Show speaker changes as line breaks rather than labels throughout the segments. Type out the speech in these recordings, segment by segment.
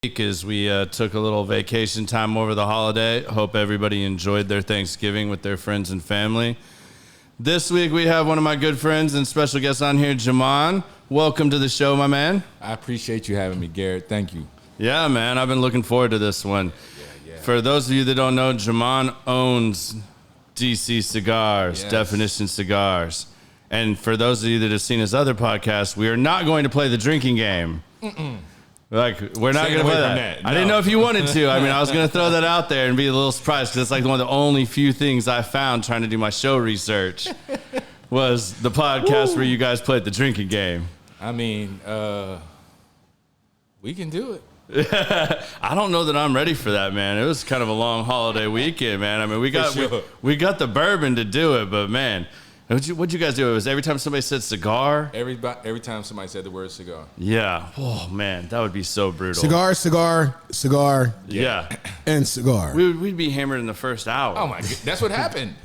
As we took a little vacation time over the holiday. Hope everybody enjoyed their Thanksgiving with their friends and family. This week we have one of my good friends and special guest on here, Jamond. Welcome to the show, my man.
I appreciate you having me, Garrett. Thank you.
Yeah, man. I've been looking forward to this one.
Yeah.
For those of you that don't know, Jamond owns DC Cigars,
Yes.
Definition Cigars. And for those of you that have seen his other podcast, we are not going to play the drinking game. Like, we're not going to play that.
No.
I didn't know if you wanted to. I mean, I was going to throw that out there and be a little surprised because it's like one of the only few things I found trying to do my show research was the podcast where you guys played the drinking game.
I mean, we can do it.
I don't know that I'm ready for that, man. It was kind of a long holiday weekend, man. I mean, we got we got the bourbon to do it, but man, what'd you guys do? It was every time somebody said cigar?
Every time somebody said the word cigar.
Yeah. Oh, man, that would be so brutal.
Cigar,
Yeah.
and cigar.
We'd be hammered in the first hour.
Oh, my God. That's what happened.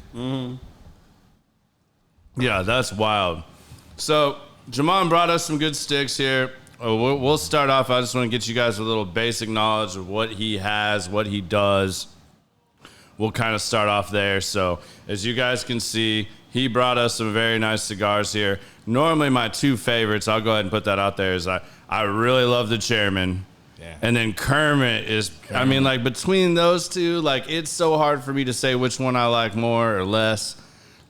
Yeah, that's wild. So, Jamond brought us some good sticks here. We'll start off. I just want to get you guys a little basic knowledge of what he has, what he does. We'll kind of start off there. So, as you guys can see, he brought us some very nice cigars here. Normally, my two favorites, I'll go ahead and put that out there, is I really love the Chairman.
Yeah.
And then Kermit is, I mean, like, between those two, like, it's so hard for me to say which one I like more or less.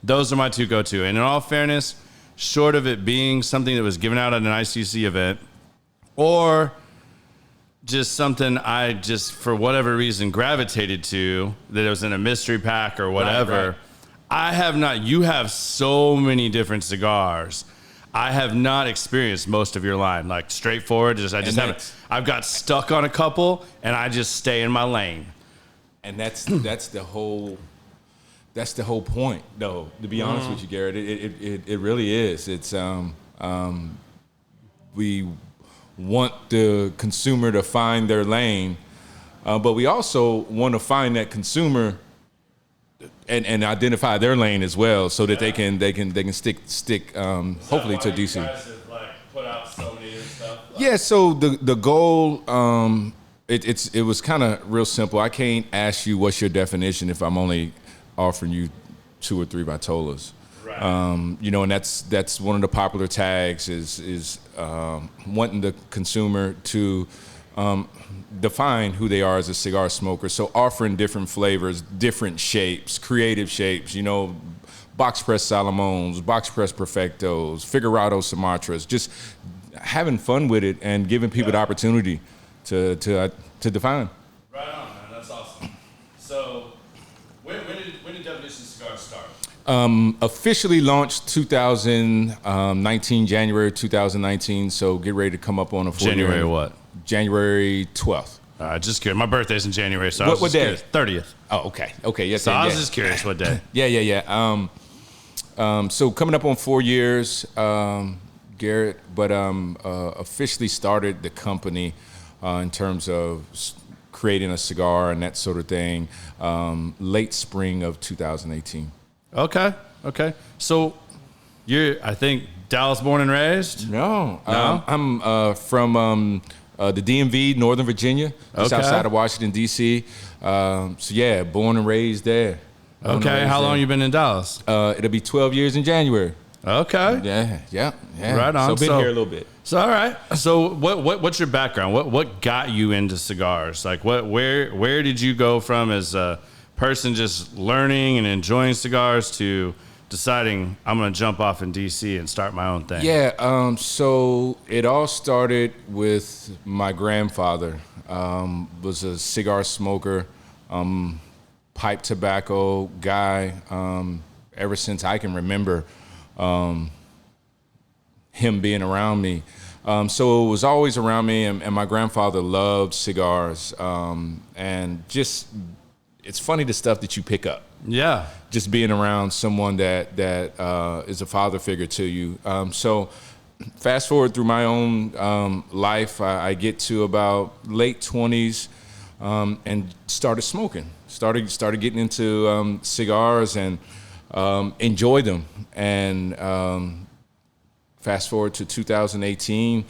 Those are my two go-to. And in all fairness, short of it being something that was given out at an ICC event or just something I just, for whatever reason, gravitated to, that it was in a mystery pack or whatever,
Right.
I have not. You have so many different cigars. I have not experienced most of your line. Like, straightforward, I just haven't. I've got stuck on a couple, and I just stay in my lane.
And that's the whole point, though. To be honest with you, Garrett, it really is. It's we want the consumer to find their lane, but we also want to find that consumer and identify their lane as well, so that they can stick hopefully to DC.
You guys have, like, put out so many and stuff.
Yeah, so the goal, it was kind of real simple. I can't ask you what's your definition if I'm only offering you 2 or 3 Vitolas.
Right.
And that's one of the popular tags is wanting the consumer to define who they are as a cigar smoker. So offering different flavors, different shapes, creative shapes, box press Salomons, box press Perfectos, Figurado Sumatras, just having fun with it and giving people the opportunity to define.
Right on, man. That's awesome. So, when did Definition Cigars start?
Officially launched 2019, January 2019. So get ready to come up on a 4
January what?
January 12th.
Just curious. My birthday's in January, so I was
What
just
day?
curious. 30th.
Oh, okay. Yes,
So
yeah.
I was just curious what day.
Yeah. So coming up on 4 years, Garrett, but officially started the company in terms of creating a cigar and that sort of thing late spring of 2018.
Okay. So you're, I think, Dallas born and raised?
No. I'm from the DMV, Northern Virginia, just outside of Washington, D.C. So yeah, born and raised there.
Okay. How long you been in Dallas?
It'll be 12 years in January.
Okay.
Yeah.
Right on.
So been here a little bit.
So all right. So what's your background? What got you into cigars? Like where did you go from as a person just learning and enjoying cigars to deciding I'm going to jump off in DC and start my own thing?
Yeah. So it all started with my grandfather. Was a cigar smoker, pipe tobacco guy. Ever since I can remember. Him being around me. So it was always around me, and my grandfather loved cigars. And just, it's funny the stuff that you pick up.
Yeah.
Just being around someone that is a father figure to you. So fast forward through my own life, I get to about late 20s and started smoking. Started getting into cigars and enjoy them. And fast forward to 2018,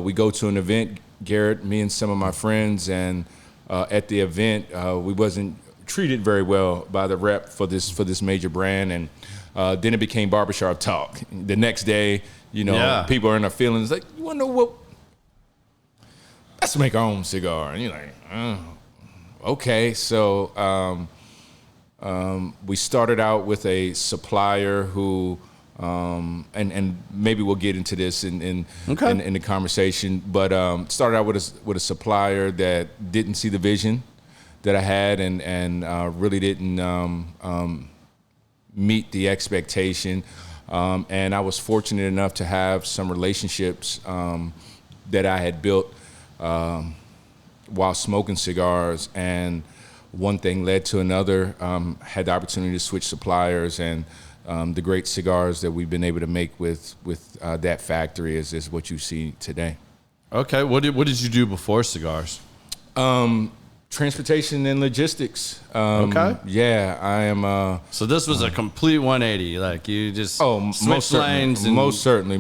we go to an event Garrett, me and some of my friends, and at the event, we wasn't treated very well by the rep for this major brand, and then it became barbershop talk. The next day, people are in their feelings like, you want to know what? Let's make our own cigar. And you're like, okay. So we started out with a supplier who, and maybe we'll get into this in the conversation, but started out with a supplier that didn't see the vision that I had, and really didn't meet the expectation. And I was fortunate enough to have some relationships that I had built while smoking cigars, and one thing led to another. Had the opportunity to switch suppliers, and the great cigars that we've been able to make with that factory is what you see today.
Okay, what did you do before cigars?
Transportation and logistics.
Okay.
Yeah, I am.
So this was a complete 180. Like you just
most
lanes.
Most certainly.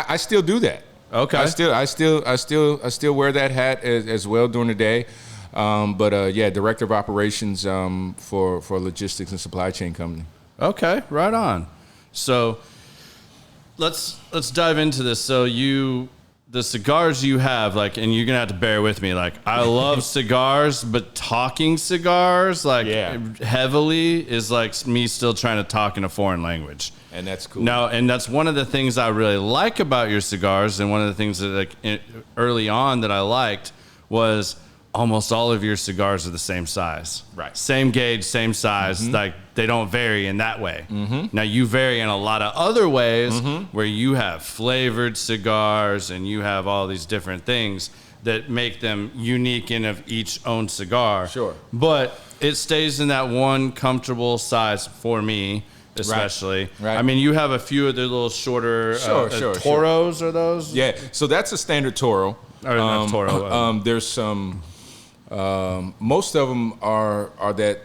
I still do that.
Okay.
I still wear that hat as well during the day. But director of operations for a logistics and supply chain company.
Okay, right on. So let's dive into this. So the cigars you have, like, and you're gonna have to bear with me. Like, I love cigars, but talking cigars, heavily, is like me still trying to talk in a foreign language.
And that's cool.
No, and that's one of the things I really like about your cigars, and one of the things that early on that I liked was almost all of your cigars are the same size.
Right.
Same gauge, same size. Mm-hmm. Like, they don't vary in that way. Mm-hmm. Now, you vary in a lot of other ways where you have flavored cigars and you have all these different things that make them unique in of each own cigar.
Sure.
But it stays in that one comfortable size for me, especially.
Right.
I mean, you have a few of the little shorter Toros, are those?
Yeah, so that's a standard Toro.
Or not Toro.
There's some... most of them are that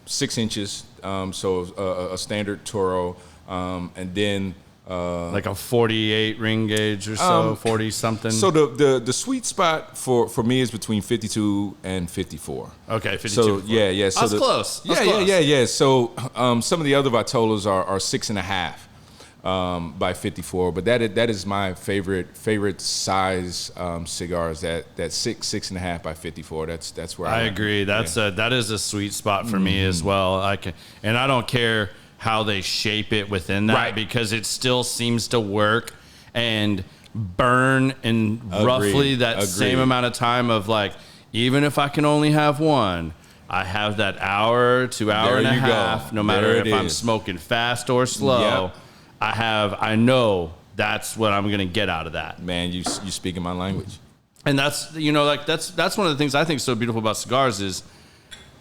6 inches, so a standard Toro, and then
like a 48 ring gauge or so, 40 something.
So the sweet spot for me is between 52 and 54.
Okay, 52.
So yeah. So
that's close.
Yeah. So some of the other Vitolas are 6.5. By 54, but that is my favorite size cigars. That 6.5 by 54. That's where
I agree. That is a sweet spot for me as well. And I don't care how they shape it within that, because it still seems to work and burn in roughly that same amount of time of, like, even if I can only have one, I have that hour to hour and a half, no matter if I'm smoking fast or slow.
Yep.
I know that's what I'm going to get out of that.
Man, you speaking my language.
And that's one of the things I think is so beautiful about cigars is,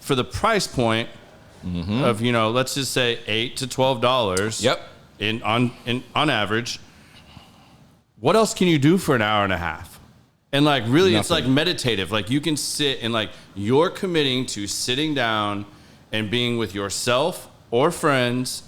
for the price point of, let's just say $8 to $12.
Yep.
On average, what else can you do for an hour and a half? And like, really, Nothing. It's like meditative. Like, you can sit and, like, you're committing to sitting down and being with yourself or friends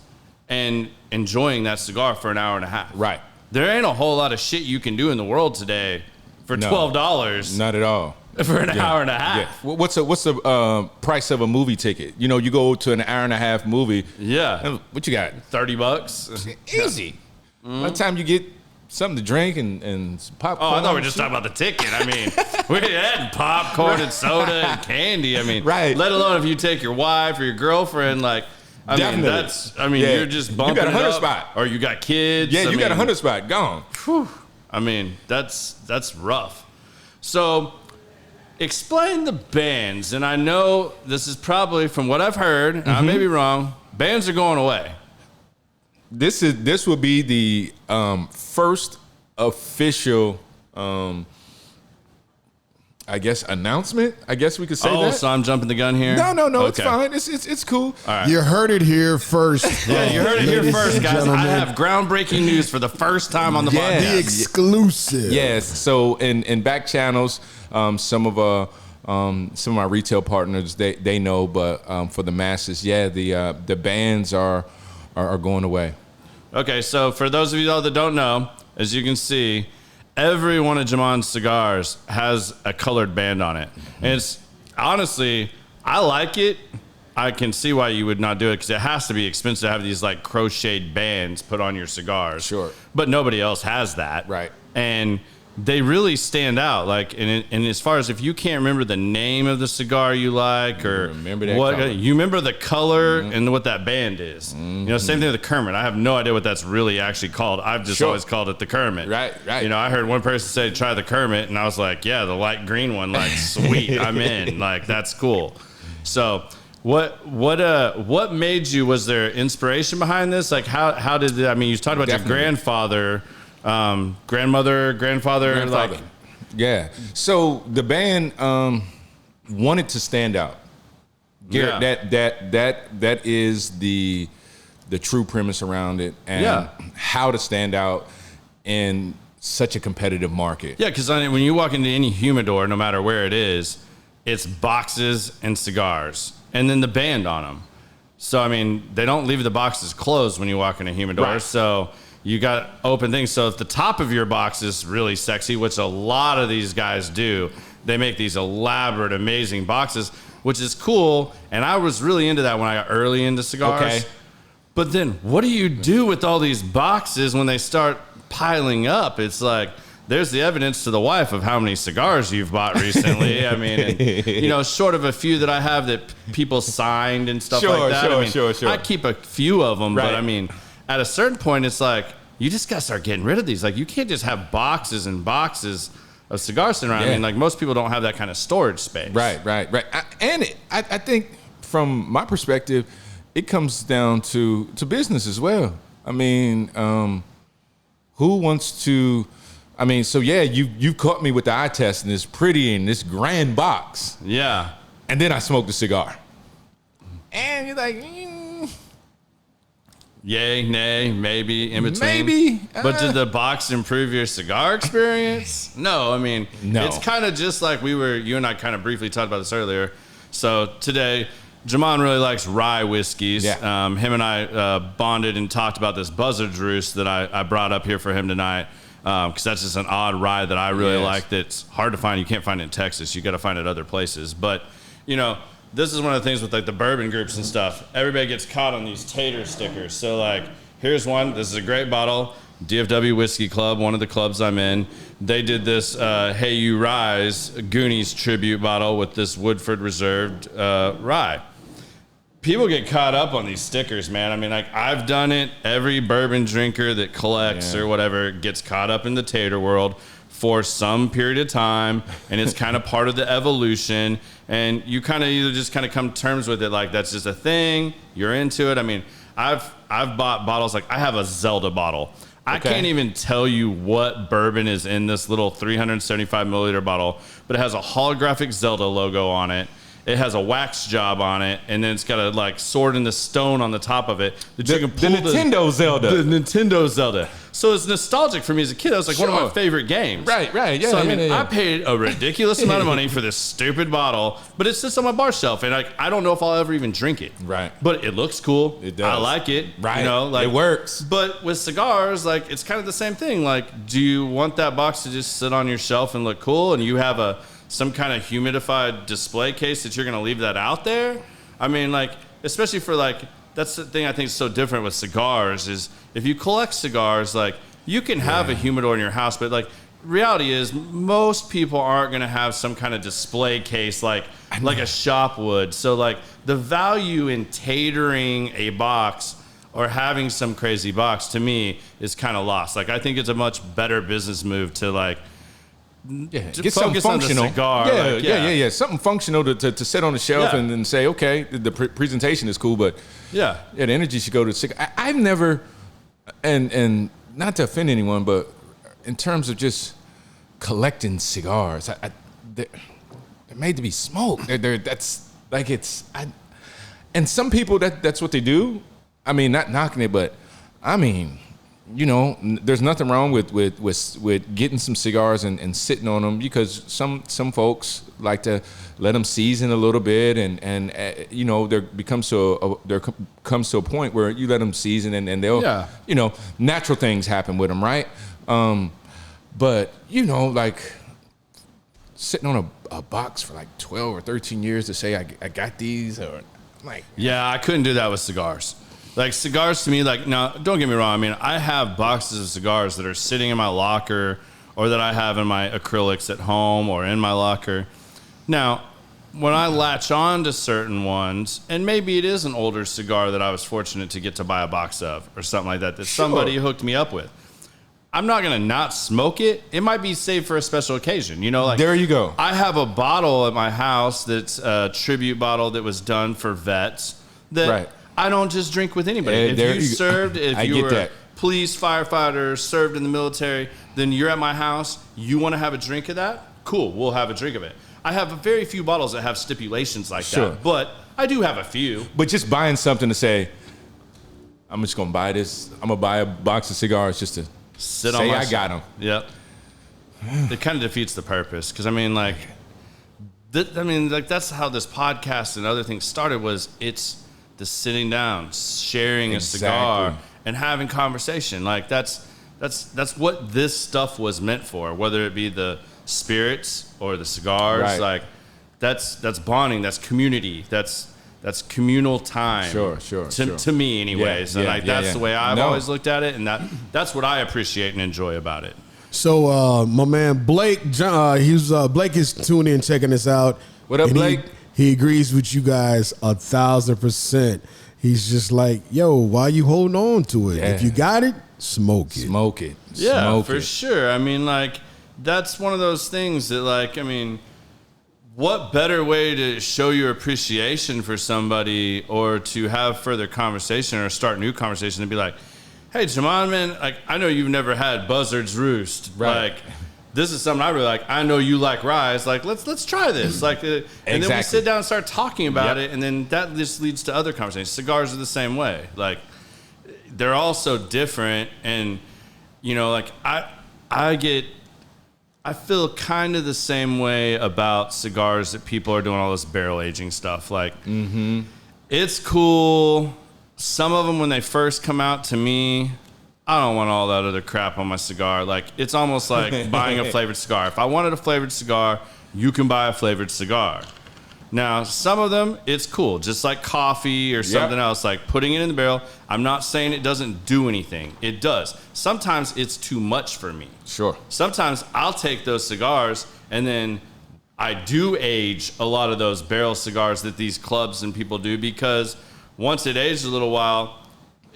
and enjoying that cigar for an hour and a half.
Right.
There ain't a whole lot of shit you can do in the world today for $12.
Not at all.
For an hour and a half.
Yeah. What's the price of a movie ticket? You go to an hour and a half movie.
Yeah.
What you got?
$30.
Easy. By the time you get something to drink and some popcorn.
Oh, I thought we were just talking about the ticket. I mean, we had popcorn and soda and candy. I mean,
right.
Let alone if you take your wife or your girlfriend, like, you're just bumping
you got a 100
it up,
spot.
or you got kids.
Yeah, you got a 100 spot. Gone.
Whew. I mean, that's rough. So, explain the bands. And I know this is probably, from what I've heard, and I may be wrong, bands are going away.
This will be the first official I guess announcement. I guess we could say that.
Oh, so I'm jumping the gun here?
No.
Okay.
It's fine. It's cool.
All right.
You heard it here first.
Yeah, you heard it here first, guys.
Gentlemen.
I have groundbreaking news for the first time on the podcast.
The exclusive.
Yes. So in back channels, some of my retail partners they know, but for the masses, the bands are going away.
Okay, so for those of you that don't know, as you can see, every one of Jamond's cigars has a colored band on it. And it's honestly, I like it. I can see why you would not do it because it has to be expensive to have these like crocheted bands put on your cigars.
Sure.
But nobody else has that.
Right.
And they really stand out. Like, and as far as if you can't remember the name of the cigar you like or
remember that
what,
color.
you remember the color and what that band is. You know, same thing with the Kermit. I have no idea what that's really actually called. I've just always called it the Kermit.
Right.
You know, I heard one person say, try the Kermit, and I was like, yeah, the light green one, like, sweet, I'm in. Like, that's cool. So what made you, was there inspiration behind this? Like, how did I mean, you talked about
Definitely.
your grandfather, grandfather. Like,
yeah. So the band wanted to stand out. Garrett, that is the true premise around it, and how to stand out in such a competitive market.
Yeah, because when you walk into any humidor, no matter where it is, it's boxes and cigars, and then the band on them. So I mean, they don't leave the boxes closed when you walk in a humidor.
Right.
So you got open things. So if the top of your box is really sexy, which a lot of these guys do, they make these elaborate, amazing boxes, which is cool. And I was really into that when I got early into cigars.
Okay.
But then what do you do with all these boxes when they start piling up? It's like, there's the evidence to the wife of how many cigars you've bought recently. I mean, and, you know, short of a few that I have that people signed and stuff like that.
Sure.
I keep a few of them,
Right.
but I mean, at a certain point, it's like, you just got to start getting rid of these. Like, you can't just have boxes and boxes of cigars sitting around.
Yeah.
I mean, like, most people don't have that kind of storage space.
Right. I think from my perspective, it comes down to business as well. I mean, who wants to? I mean, so yeah, you caught me with the eye test and this pretty and this grand box,
Yeah.
and then I smoked a cigar, and you're like,
Yay, nay, maybe, in between.
maybe.
But did the box improve your cigar experience? No, I mean,
No.
It's kind of just like you and I kind of briefly talked about this earlier. So today, Jamond really likes rye whiskeys.
Yeah.
Him and I bonded and talked about this Buzzard's Roost that I brought up here for him tonight. Because that's just an odd rye that I really like that's hard to find. You can't find it in Texas. You got to find it other places. But, you know, this is one of the things with like the bourbon groups and stuff. Everybody gets caught on these tater stickers. So like, here's one. This is a great bottle. DFW Whiskey Club, one of the clubs I'm in. They did this Hey You Rise Goonies tribute bottle with this Woodford Reserved rye. People get caught up on these stickers, man. I mean, like, I've done it. Every bourbon drinker that collects or whatever gets caught up in the tater world for some period of time, and it's kind of part of the evolution. And you kind of either just kind of come to terms with it, like that's just a thing. You're into it. I mean, I've bought bottles, like I have a Zelda bottle. I can't even tell you what bourbon is in this little 375 milliliter bottle, but it has a holographic Zelda logo on it. It has a wax job on it, and then it's got a like sword in the stone on the top of it. That you can pull
the Nintendo Zelda.
The Nintendo Zelda. So it's nostalgic for me as a kid. That was like one of my favorite games.
Right, yeah.
So I mean, I paid a ridiculous amount of money for this stupid bottle, but it sits on my bar shelf, and I don't know if I'll ever even drink it.
Right.
But it looks cool.
It does.
I like it.
Right.
You know, like
it works.
But with cigars, like it's kind of the same thing. Like, do you want that box to just sit on your shelf and look cool, and you have some kind of humidified display case that you're going to leave that out there? I mean, like, especially for like, that's the thing I think is so different with cigars is if you collect cigars, like you can have a humidor in your house, but like reality is most people aren't going to have some kind of display case like a shop would. So like the value in tatering a box or having some crazy box to me is kind of lost. Like I think it's a much better business move to like,
get something functional.
Cigar,
something functional to sit on the shelf and then say, okay, the presentation is cool, but the energy should go to the cigar. I've never, and not to offend anyone, but in terms of just collecting cigars, they're made to be smoked. That's like and some people that's what they do. I mean, not knocking it, but I mean, you know, there's nothing wrong with getting some cigars and sitting on them because some folks like to let them season a little bit and you know there comes to a point where you let them season and they'll you know natural things happen with them, right? But, you know, like sitting on a box for like 12 or 13 years to say I got these, or like.
Yeah, I couldn't do that with cigars. Like cigars to me, like, now, don't get me wrong. I mean, I have boxes of cigars that are sitting in my locker or that I have in my acrylics at home or in my locker. Now, when I latch on to certain ones, and maybe it is an older cigar that I was fortunate to get to buy a box of or something like that, that somebody hooked me up with, I'm not going to not smoke it. It might be saved for a special occasion. You know, like,
there you go.
I have a bottle at my house that's a tribute bottle that was done for vets that I don't just drink with anybody. If you served, if you were a police, firefighter, served in the military, then you're at my house, you want to have a drink of that? Cool, we'll have a drink of it. I have very few bottles that have stipulations like that, but I do have a few.
But just buying something to say, I'm just going to buy this. I'm going to buy a box of cigars just to
say
I got them.
Yep. It kind of defeats the purpose, because I mean, like, that's how this podcast and other things started. Was it's the sitting down, sharing a cigar, and having conversation. Like that's what this stuff was meant for. Whether it be the spirits or the cigars, like that's bonding, that's community, that's communal time.
Sure.
To me, anyways, and that's the way I've always looked at it, and that's what I appreciate and enjoy about it.
So, my man Blake, Blake is tuning in, checking us out.
What up, Blake?
He agrees with you guys 1,000%. He's just like, yo, why you holding on to it? If you got it, smoke it.
Smoke it.
Yeah,
smoke
for sure. I mean, like, that's one of those things that, like, I mean, what better way to show your appreciation for somebody or to have further conversation or start new conversation than be like, hey, Jamond, man, like, I know you've never had Buzzard's Roost. Like, this is something I really like. I know you like Rise. Like, let's try this. Like, and then we sit down and start talking about it, and then that just leads to other conversations. Cigars are the same way. Like, they're all so different, and you know, like I feel kind of the same way about cigars that people are doing all this barrel aging stuff. Like, it's cool. Some of them, when they first come out, to me, I don't want all that other crap on my cigar. Like, it's almost like buying a flavored cigar. If I wanted a flavored cigar, you can buy a flavored cigar. Now, some of them, it's cool. Just like coffee or something else, like putting it in the barrel. I'm not saying it doesn't do anything. It does. Sometimes it's too much for me.
Sure.
Sometimes I'll take those cigars and then I do age a lot of those barrel cigars that these clubs and people do, because once it ages a little while,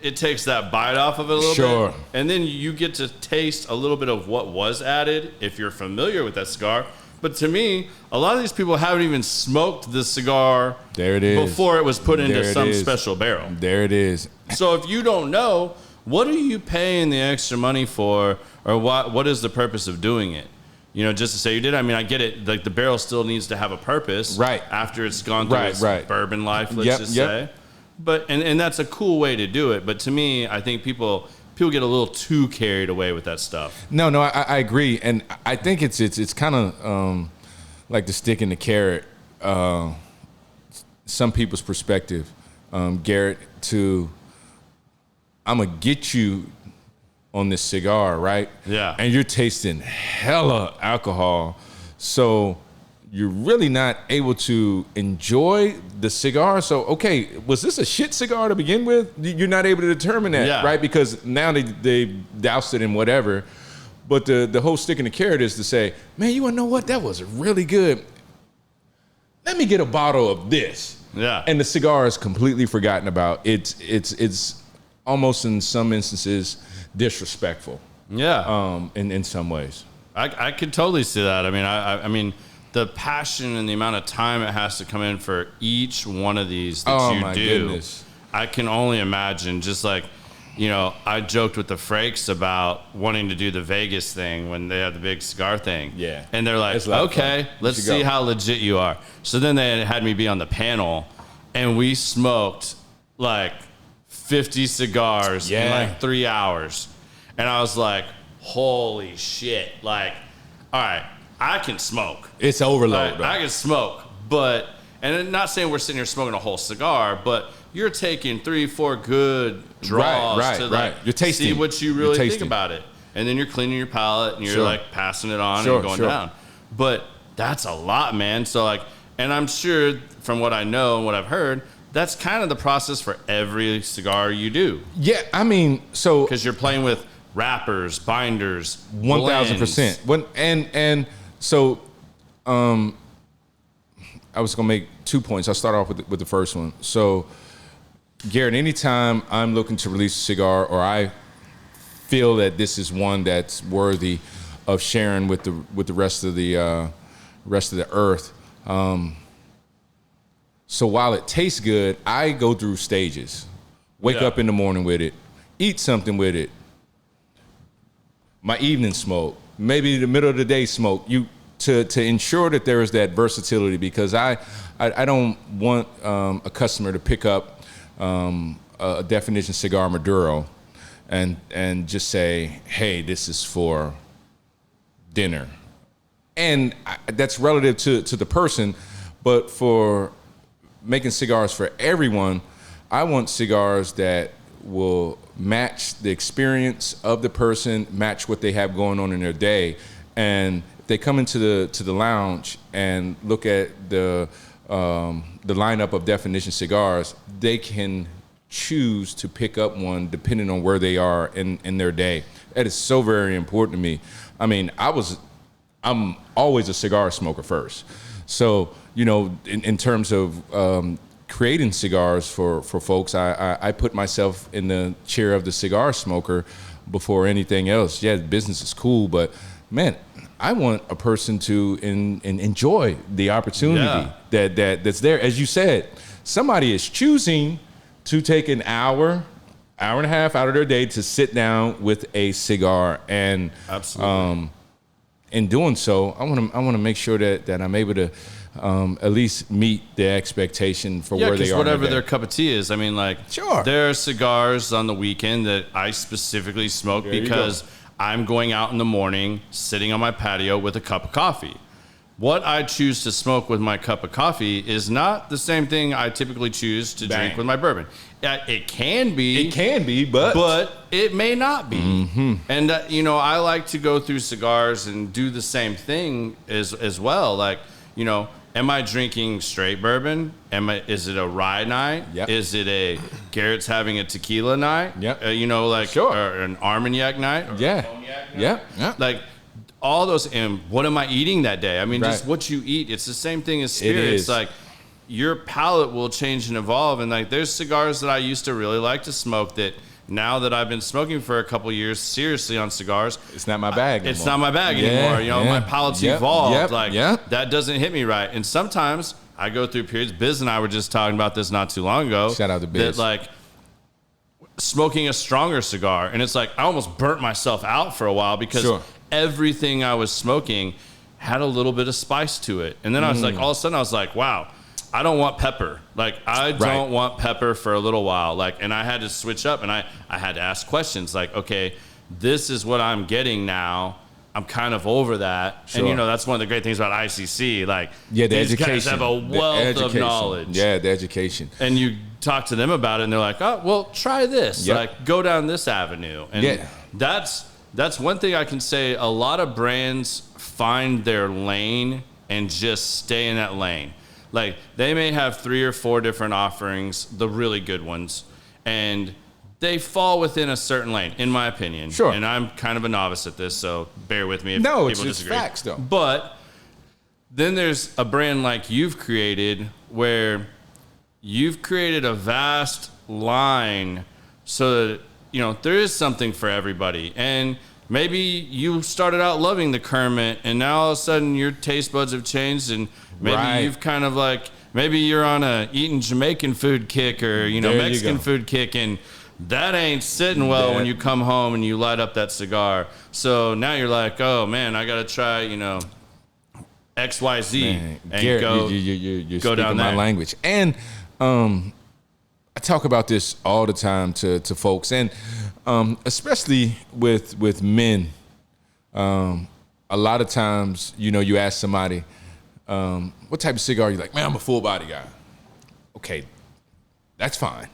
it takes that bite off of it a little bit. And then you get to taste a little bit of what was added if you're familiar with that cigar. But to me, a lot of these people haven't even smoked the cigar before it was put into some special barrel.
There it is.
So if you don't know, what are you paying the extra money for, or what is the purpose of doing it? You know, just to say you did. I mean, I get it. Like, the barrel still needs to have a purpose, after it's gone through its bourbon life. Let's just say. But and that's a cool way to do it. But to me, I think people get a little too carried away with that stuff.
No, I agree, and I think it's kind of like the stick and the carrot. Some people's perspective, Garrett, to I'm gonna get you on this cigar, right?
Yeah.
And you're tasting hella alcohol, so you're really not able to enjoy the cigar. So, okay, was this a shit cigar to begin with? You're not able to determine that, right? Because now they doused it in whatever. But the whole stick and the carrot is to say, man, you want to know what? That was really good. Let me get a bottle of this.
Yeah.
And the cigar is completely forgotten about. It's almost in some instances disrespectful.
Yeah.
In some ways.
I could totally see that. I mean, the passion and the amount of time it has to come in for each one of these that you do.
Goodness.
I can only imagine. Just like, you know, I joked with the Frakes about wanting to do the Vegas thing when they had the big cigar thing.
Yeah.
And they're like, okay, let's see how legit you are. So then they had me be on the panel, and we smoked like 50 cigars in like 3 hours. And I was like, holy shit. Like, all right, I can smoke.
It's overload.
I can smoke, but, and I'm not saying we're sitting here smoking a whole cigar, but you're taking 3-4 good draws to like
You're tasting.
see what you really think about it. and then you're cleaning your palate and you're
Sure.
like passing it on
Sure,
and going
sure.
down. But that's a lot, man. So like, and I'm sure from what I know and what I've heard, that's kind of the process for every cigar you do.
Yeah, I mean, so
Because you're playing with wrappers, binders,
1,000%. And so, I was gonna make 2 points. I'll start off with the first one. So, Garrett, anytime I'm looking to release a cigar, or I feel that this is one that's worthy of sharing with the rest of the earth. So while it tastes good, I go through stages. Wake up in the morning with it, eat something with it. My evening smoke, maybe the middle of the day smoke. To ensure that there is that versatility, because I don't want a customer to pick up a Definition cigar Maduro and just say, hey, this is for dinner. And that's relative to the person, but for making cigars for everyone, I want cigars that will match the experience of the person, match what they have going on in their day. And if they come into the lounge and look at the lineup of Definition cigars, they can choose to pick up one depending on where they are in their day. That is so very important to me. I mean, I'm always a cigar smoker first. So, you know, in terms of creating cigars for folks, I put myself in the chair of the cigar smoker before anything else. Yeah, business is cool, but man, I want a person to enjoy the opportunity that's there. As you said, somebody is choosing to take an hour and a half out of their day to sit down with a cigar, and
Absolutely.
In doing so, I want to make sure that I'm able to at least meet the expectation for where they are.
Whatever their cup of tea is. I mean, like,
Sure.
there are cigars on the weekend that I specifically smoke
There you
because I'm going out in the morning, sitting on my patio with a cup of coffee. What I choose to smoke with my cup of coffee is not the same thing I typically choose to drink with my bourbon. It can be, but it may not be.
Mm-hmm.
And you know, I like to go through cigars and do the same thing as well. Like, you know, am I drinking straight bourbon? Is it a rye night?
Yep.
Is it a Garrett's having a tequila night?
Yep.
You know, like,
Sure.
or an Armagnac night? Or
Yeah.
a cognac night?
Yeah.
Like, all those, and what am I eating that day? I mean, just
Right.
what you eat. It's the same thing as spirits.
is.
Like, your palate will change and evolve. And like, there's cigars that I used to really like to smoke that now that I've been smoking for a couple years seriously on cigars,
It's not my bag.
it's
anymore.
not my bag
Yeah,
anymore. You know,
yeah.
my palate's
Yep,
evolved.
yep,
Like,
yep.
that doesn't hit me right. And sometimes I go through periods. Biz and I were just talking about this not too long ago.
Shout out to Biz.
That like, smoking a stronger cigar, and it's like I almost burnt myself out for a while because
Sure.
everything I was smoking had a little bit of spice to it. And then I was like, all of a sudden I was like, wow, I don't want pepper. Like, I don't want pepper for a little while. Like, and I had to switch up, and I had to ask questions like, okay, this is what I'm getting now. I'm kind of over that.
Sure.
And you know, that's one of the great things about ICC. Like,
Yeah, the
these
education.
guys have a
The
wealth of
education.
knowledge.
Yeah, the education.
And you talk to them about it, and they're like, oh, well, try this.
Yep.
Like, go down this avenue. And
Yeah.
that's one thing I can say. A lot of brands find their lane and just stay in that lane. Like, they may have 3 or 4 different offerings, the really good ones, and they fall within a certain lane, in my opinion.
Sure.
And I'm kind of a novice at this, so bear with me if
No,
people
it's
disagree.
facts, though.
But then there's a brand like you've created where you've created a vast line so that, you know, there is something for everybody. And maybe you started out loving the Kermit, and now all of a sudden your taste buds have changed, and maybe
Right.
you've kind of like, maybe you're on a eating Jamaican food kick, or, you know,
There you
Mexican
go.
food kick, and that ain't sitting well
That-
when you come home and you light up that cigar. So now you're like, oh man, I gotta try, you know, XYZ,
Man,
and
Garrett,
go
you're
go down
speaking my
there.
language. And I talk about this all the time to folks, and especially with men. A lot of times, you know, you ask somebody, what type of cigar? You're like, man, I'm a full body guy. Okay, that's fine.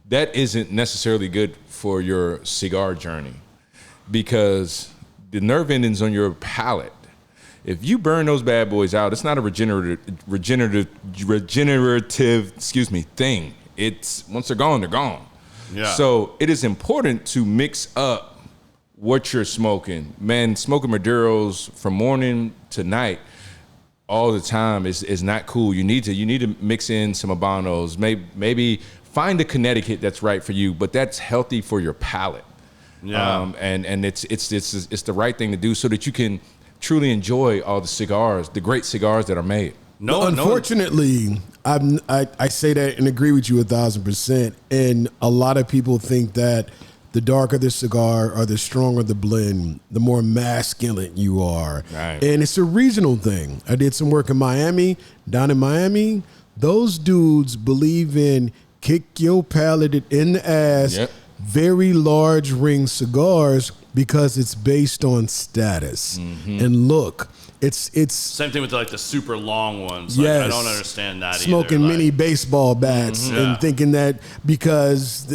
That isn't necessarily good for your cigar journey. because the nerve endings on your palate, if you burn those bad boys out, it's not a regenerative thing. It's once they're gone, they're gone.
Yeah.
So it is important to mix up what you're smoking. Man, smoking Maduros from morning to night all the time is not cool. You need to mix in some Habanos. Maybe find a Connecticut that's right for you, but that's healthy for your palate.
Yeah.
And it's the right thing to do so that you can truly enjoy all the cigars, the great cigars that are made.
Unfortunately, I say that and agree with you 1,000%. And a lot of people think that the darker the cigar or the stronger the blend, the more masculine you are.
Right.
And it's a regional thing. I did some work in Miami. Down in Miami, those dudes believe in kick your palate in the ass, very large ring cigars because it's based on status. And look, it's
same thing with like the super long ones. Like,
yes,
I don't understand that
smoking
either.
mini baseball bats and thinking that because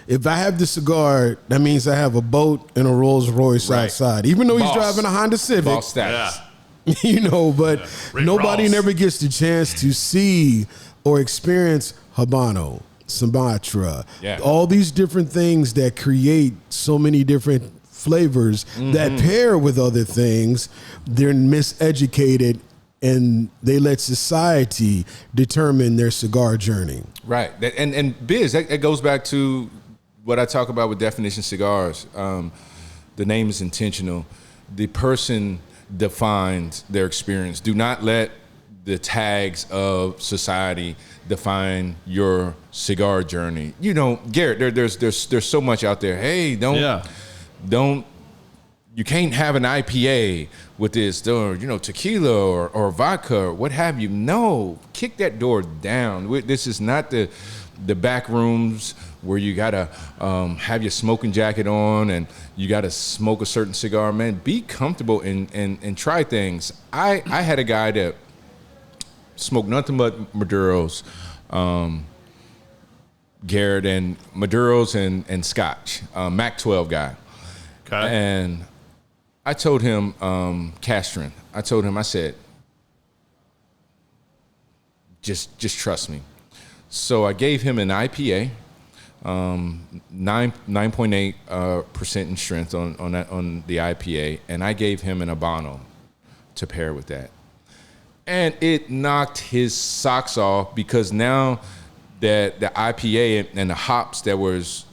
if I have the cigar, that means I have a boat and a Rolls Royce outside, even though he's driving a Honda Civic.
Boss status.
But nobody
Ross.
never gets the chance to see or experience Habano, Sumatra, all these different things that create so many different flavors that pair with other things. They're miseducated and they let society determine their cigar journey.
Right. And Biz, that goes back to what I talk about with Definition Cigars. The name is intentional. The person defines their experience. Do not let the tags of society define your cigar journey. Garrett, there's so much out there. Hey, don't you can't have an IPA with this, or tequila or vodka or what have you. No, kick that door down. This is not the back rooms where you gotta have your smoking jacket on and you gotta smoke a certain cigar. Man, be comfortable and try things. I had a guy that smoked nothing but Maduros, Garrett, and Maduros and Scotch, Mac 12 guy.
Okay.
And I told him, Castron, I said, just trust me. So I gave him an IPA, 9.8% in strength on the IPA, and I gave him an Habano to pair with that. And it knocked his socks off because now that the IPA and the hops that was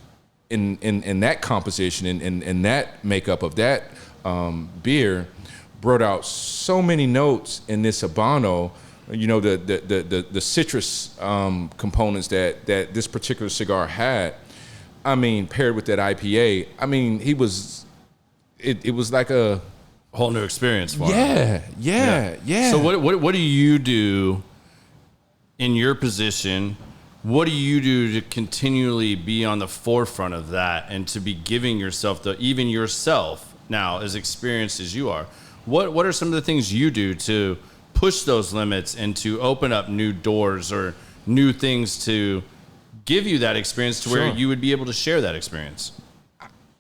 in that composition and that makeup of that beer brought out so many notes in this Habano. The citrus components that this particular cigar had. I mean, paired with that IPA. I mean, it was like a
whole new experience for him.
Yeah.
So what do you do in your position? What do you do to continually be on the forefront of that and to be giving yourself even yourself now as experienced as you are? What are some of the things you do to push those limits and to open up new doors or new things to give you that experience to where you would be able to share that experience?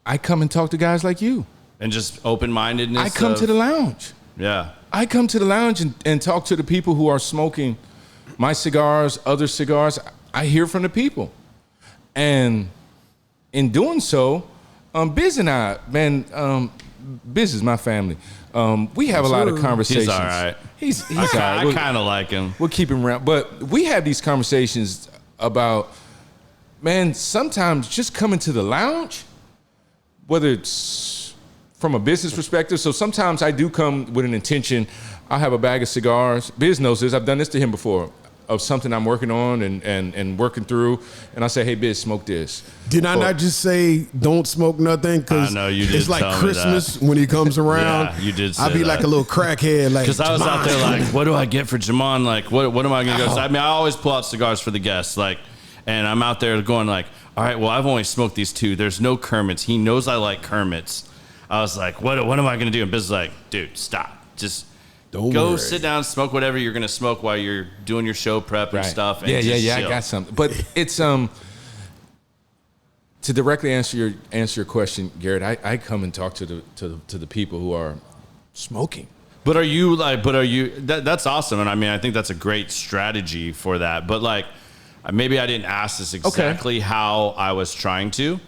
I come and talk to guys like you.
And just open-mindedness.
I come to the lounge.
Yeah.
I come to the lounge and talk to the people who are smoking my cigars, other cigars. I hear from the people. And in doing so, Biz and I, man, Biz is my family. We have a lot of conversations.
He's all right.
He's all right.
I kind of like him.
We'll keep him around. But we have these conversations about, man, sometimes just coming to the lounge, whether it's from a business perspective. So sometimes I do come with an intention. I'll have a bag of cigars. Biz knows this. I've done this to him before, of something I'm working on and working through. And I say, hey, Biz, smoke this.
Did I not just say don't smoke nothing? Because it's like Christmas when he comes around.
Yeah, you did say
I'd be like a little crackhead. Like,
because I was out there like, what do I get for Jamond? Like, what am I going to go? So, I mean, I always pull out cigars for the guests. Like, and I'm out there going like, all right, well, I've only smoked these two. There's no Kermits. He knows I like Kermits. I was like, what am I going to do? And Biz is like, dude, stop. Just
don't
go
worry.
sit down, smoke whatever you're going to smoke while you're doing your show prep and stuff. And
Yeah,
just
I
chill.
got something. But it's to directly answer your question, Garrett, I come and talk to the people who are smoking.
But are you that's awesome. And I mean, I think that's a great strategy for that. But like, maybe I didn't ask this exactly how I was trying to.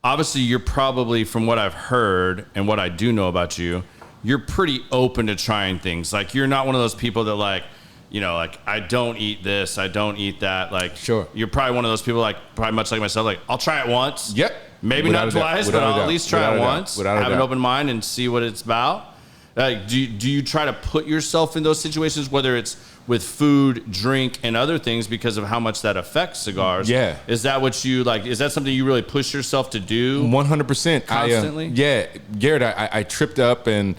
Obviously you're probably, from what I've heard and what I do know about you, you're pretty open to trying things. Like, you're not one of those people that like, you know, like, I don't eat this, I don't eat that. Like,
sure.
You're probably one of those people, like, probably much like myself, like, I'll try it once.
Yep.
Maybe not twice, but I'll at least try it once. Have an open mind and see what it's about. Like, do you try to put yourself in those situations, whether it's with food, drink, and other things, because of how much that affects cigars?
Yeah.
Is that what you like? Is that something you really push yourself to do?
100%.
Constantly?
Yeah. Garrett, I tripped up, and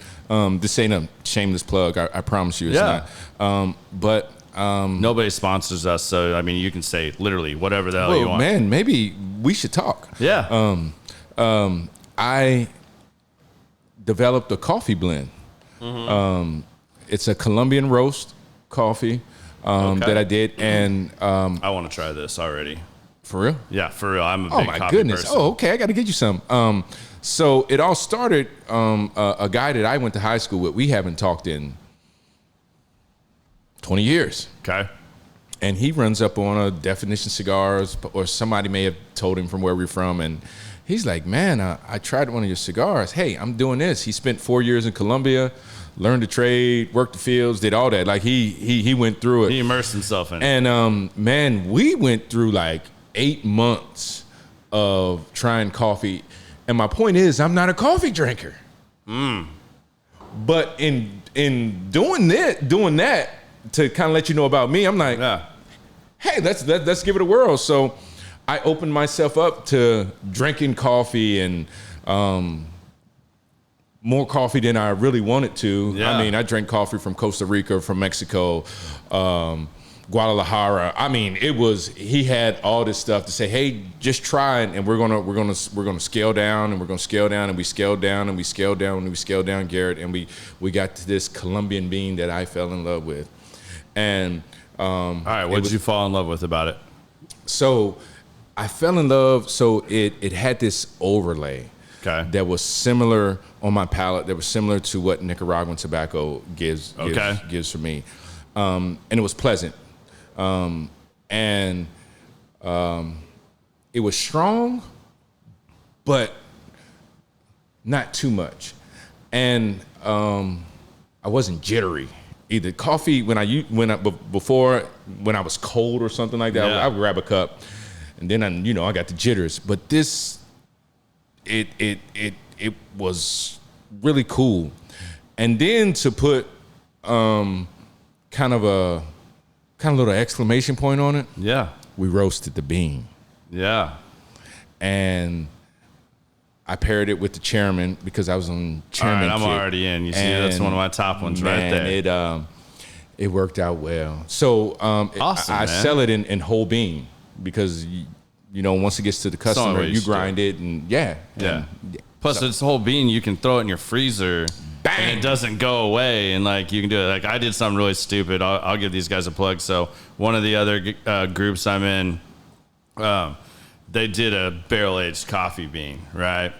this ain't a shameless plug. I promise you it's not. But
nobody sponsors us, so I mean, you can say literally whatever the hell you want.
Man, maybe we should talk.
Yeah.
I developed a coffee blend. It's a Colombian roast coffee that I did, and
I want to try this already.
For real?
Yeah, for real. I'm a big
oh my
coffee
goodness!
person.
Oh, okay. I got to get you some. So it all started. A guy that I went to high school with. We haven't talked in 20 years.
Okay.
And he runs up on a Definition Cigars, or somebody may have told him from where we're from, and he's like, "Man, I tried one of your cigars. Hey, I'm doing this." He spent 4 years in Colombia, learned to trade, worked the fields, did all that. Like he went through it.
He immersed himself in it.
And man, we went through like 8 months of trying coffee. And my point is, I'm not a coffee drinker. But in doing that to kind of let you know about me, I'm like, hey, let's give it a whirl. So I opened myself up to drinking coffee, and more coffee than I really wanted to.
Yeah.
I mean, I drank coffee from Costa Rica, from Mexico, Guadalajara. I mean, he had all this stuff to say, hey, just try it, and we're gonna scale down, and we're gonna scale down, and we scaled down, and we scaled down, and we scaled down, Garrett, and we got to this Colombian bean that I fell in love with. And
all right, what did you fall in love with about it?
So I fell in love. So it had this overlay that was similar on my palate. That was similar to what Nicaraguan tobacco gives for me, and it was pleasant. And it was strong, but not too much. And I wasn't jittery either. Coffee, when I was cold or something like that, I would grab a cup, and then I got the jitters. But this, it was really cool. And then to put kind of a little exclamation point on it.
Yeah.
We roasted the bean.
Yeah.
And I paired it with the chairman because I was on chairman.
All right, I'm already in. You see, that's one of my top ones right there.
It worked out well. So
awesome,
I sell it in whole bean because once it gets to the customer, you grind it and
Plus, it's whole bean. You can throw it in your freezer.
Bang!
And it doesn't go away, and like you can do it. Like I did something really stupid. I'll give these guys a plug. So one of the other groups I'm in, they did a barrel-aged coffee bean, right?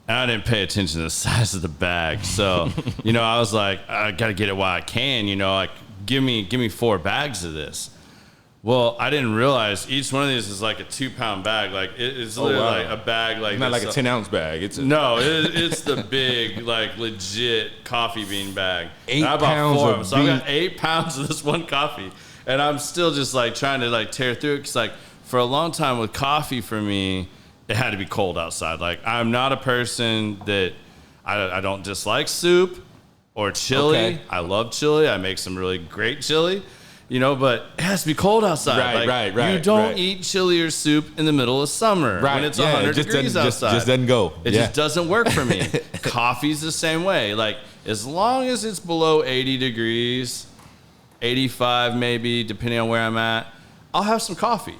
And I didn't pay attention to the size of the bag. So, I was like, I got to get it while I can, like give me 4 bags of this. Well, I didn't realize each one of these is like a 2-pound bag. Like it's literally like a bag like
it's not like a 10-ounce bag. It's
the big like legit coffee bean bag.
8 pounds of bean.
So I got 8 pounds of this one coffee, and I'm still just like trying to like tear through it because like for a long time with coffee for me, it had to be cold outside. Like I'm not a person that I don't dislike soup or chili. Okay. I love chili. I make some really great chili. But it has to be cold outside.
Right.
You don't eat chili or soup in the middle of summer when it's 100 degrees outside.
Just doesn't go.
It just doesn't work for me. Coffee's the same way. Like, as long as it's below 80 degrees, 85 maybe, depending on where I'm at, I'll have some coffee.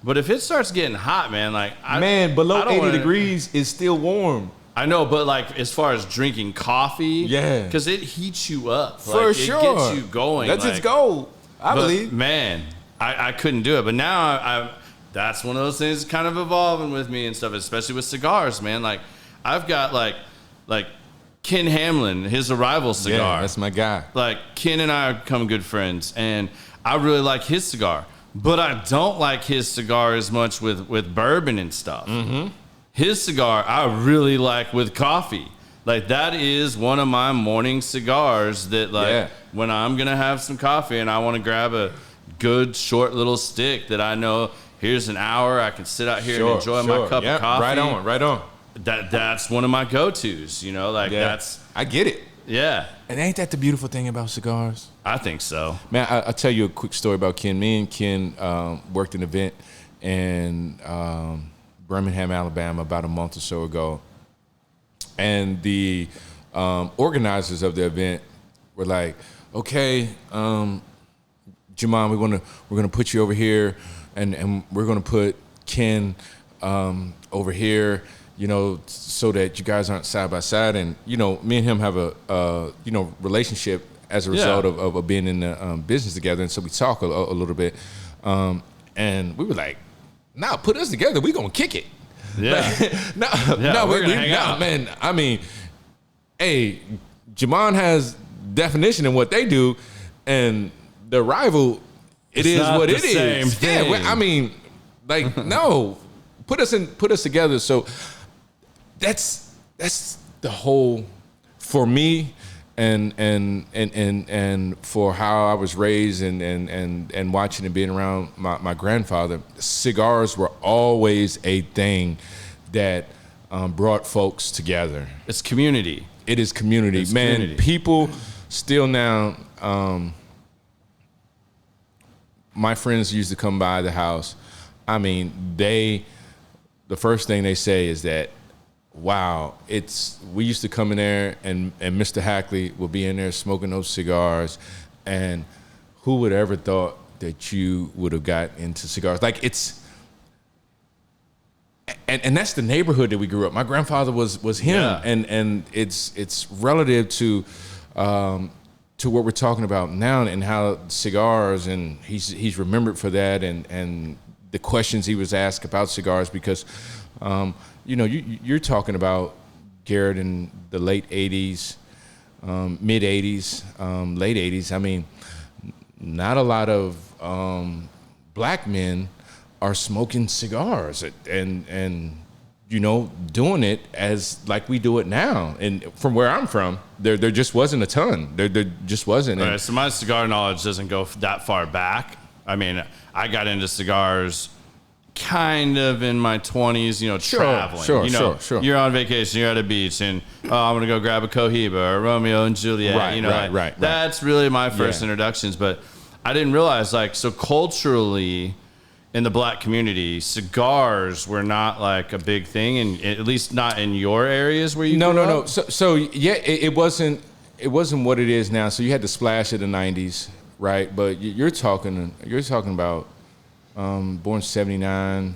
But if it starts getting hot, man,
below 80 degrees is still warm.
I know, but like as far as drinking coffee, because it heats you up.
For sure.
It gets you going.
That's its goal. I believe.
Man, I couldn't do it. But now that's one of those things kind of evolving with me and stuff, especially with cigars, man. Like, I've got like Ken Hamlin, his Arrival cigar.
Yeah, that's my guy.
Like, Ken and I are become good friends, and I really like his cigar. But I don't like his cigar as much with bourbon and stuff. Mm-hmm. His cigar, I really like with coffee. Like, that is one of my morning cigars that, like, when I'm going to have some coffee and I want to grab a good, short little stick that I know, here's an hour, I can sit out here and enjoy my cup of coffee.
Right on.
That's one of my go-tos, you know? Like, that's...
I get it.
Yeah.
And ain't that the beautiful thing about cigars?
I think so.
Man, I'll tell you a quick story about Ken. Me and Ken worked an event in Birmingham, Alabama about a month or so ago. And the organizers of the event were like, okay, Jamond, we're gonna put you over here, and we're gonna put Ken over here, you know, so that you guys aren't side by side. And, you know, me and him have a relationship as a result of being in the business together. And so we talk a little bit. And we were like, nah, put us together. We gonna kick it.
Yeah.
We're gonna hang out. Man, I mean, hey, Jamond has definition in what they do, and the Arrival, it is what it is. Yeah, I mean, like, no, put us together. So that's the whole, for me, and for how I was raised and watching and being around my grandfather. Cigars were always a thing that brought folks together.
It's community.
It is community.
It's
man,
community.
People still now, my friends used to come by the house. I mean, the first thing they say is that, wow, we used to come in there and Mr. Hackley would be in there smoking those cigars, and who would ever thought that you would have got into cigars? Like, and that's the neighborhood that we grew up. My grandfather was him, and it's relative to what we're talking about now and how cigars, and he's remembered for that, and the questions he was asked about cigars, because you know, you're talking about, Garrett, in the late 80s, mid 80s, late 80s. I mean, not a lot of black men are smoking cigars and you know, doing it as like we do it now. And from where I'm from, there just wasn't a ton. There just wasn't.
All right, so my cigar knowledge doesn't go that far back. I mean, I got into cigars kind of in my 20s, you know, traveling. Sure. You're on vacation, you're at a beach, and I'm gonna go grab a Cohiba or a Romeo and Juliet. Right. That's really my first introductions. But I didn't realize, like, so culturally in the black community, cigars were not like a big thing, and at least not in your areas where you grew up?
No. So yeah, it wasn't what it is now. So you had the splash of the 90s, right? But you're talking about born 79.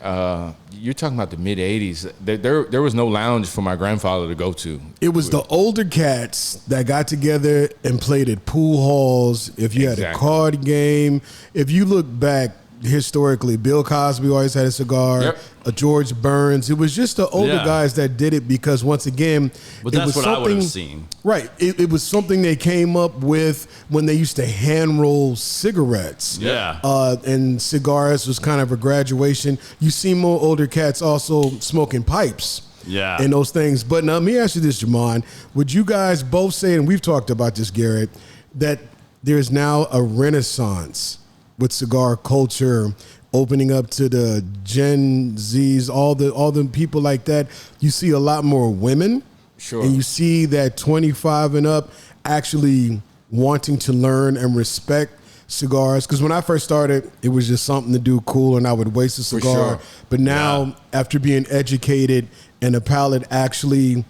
You're talking about the mid 80s. There was no lounge for my grandfather to go to.
It was the older cats that got together and played at pool halls. If you had a card game, if you look back historically, Bill Cosby always had a cigar. George Burns. It was just the older guys that did it because, once again,
that's what I would have seen.
Right. It was something they came up with when they used to hand roll cigarettes.
Yeah.
And cigars was kind of a graduation. You see more older cats also smoking pipes.
Yeah.
And those things. But now, let me ask you this, Jamond. Would you guys both say, and we've talked about this, Garrett, that there's now a renaissance with cigar culture opening up to the Gen Zs, all the people like that? You see a lot more women.
Sure.
And you see that 25 and up actually wanting to learn and respect cigars. Because when I first started, it was just something to do cool, and I would waste a cigar.
Sure.
But now, after being educated and a palate actually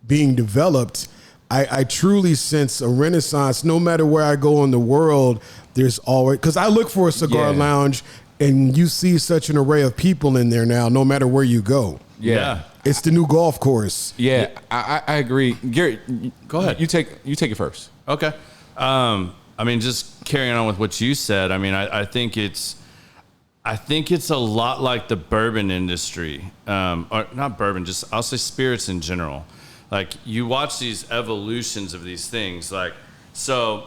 being developed, I truly sense a renaissance. No matter where I go in the world, there's always, because I look for a cigar lounge, and you see such an array of people in there now, no matter where you go.
Yeah.
It's the new golf course.
Yeah, I agree. Garrett,
go ahead.
You take it first.
Okay. I mean, just carrying on with what you said, I mean, I think I think it's a lot like the bourbon industry, or not bourbon, just I'll say spirits in general. Like you watch these evolutions of these things, like so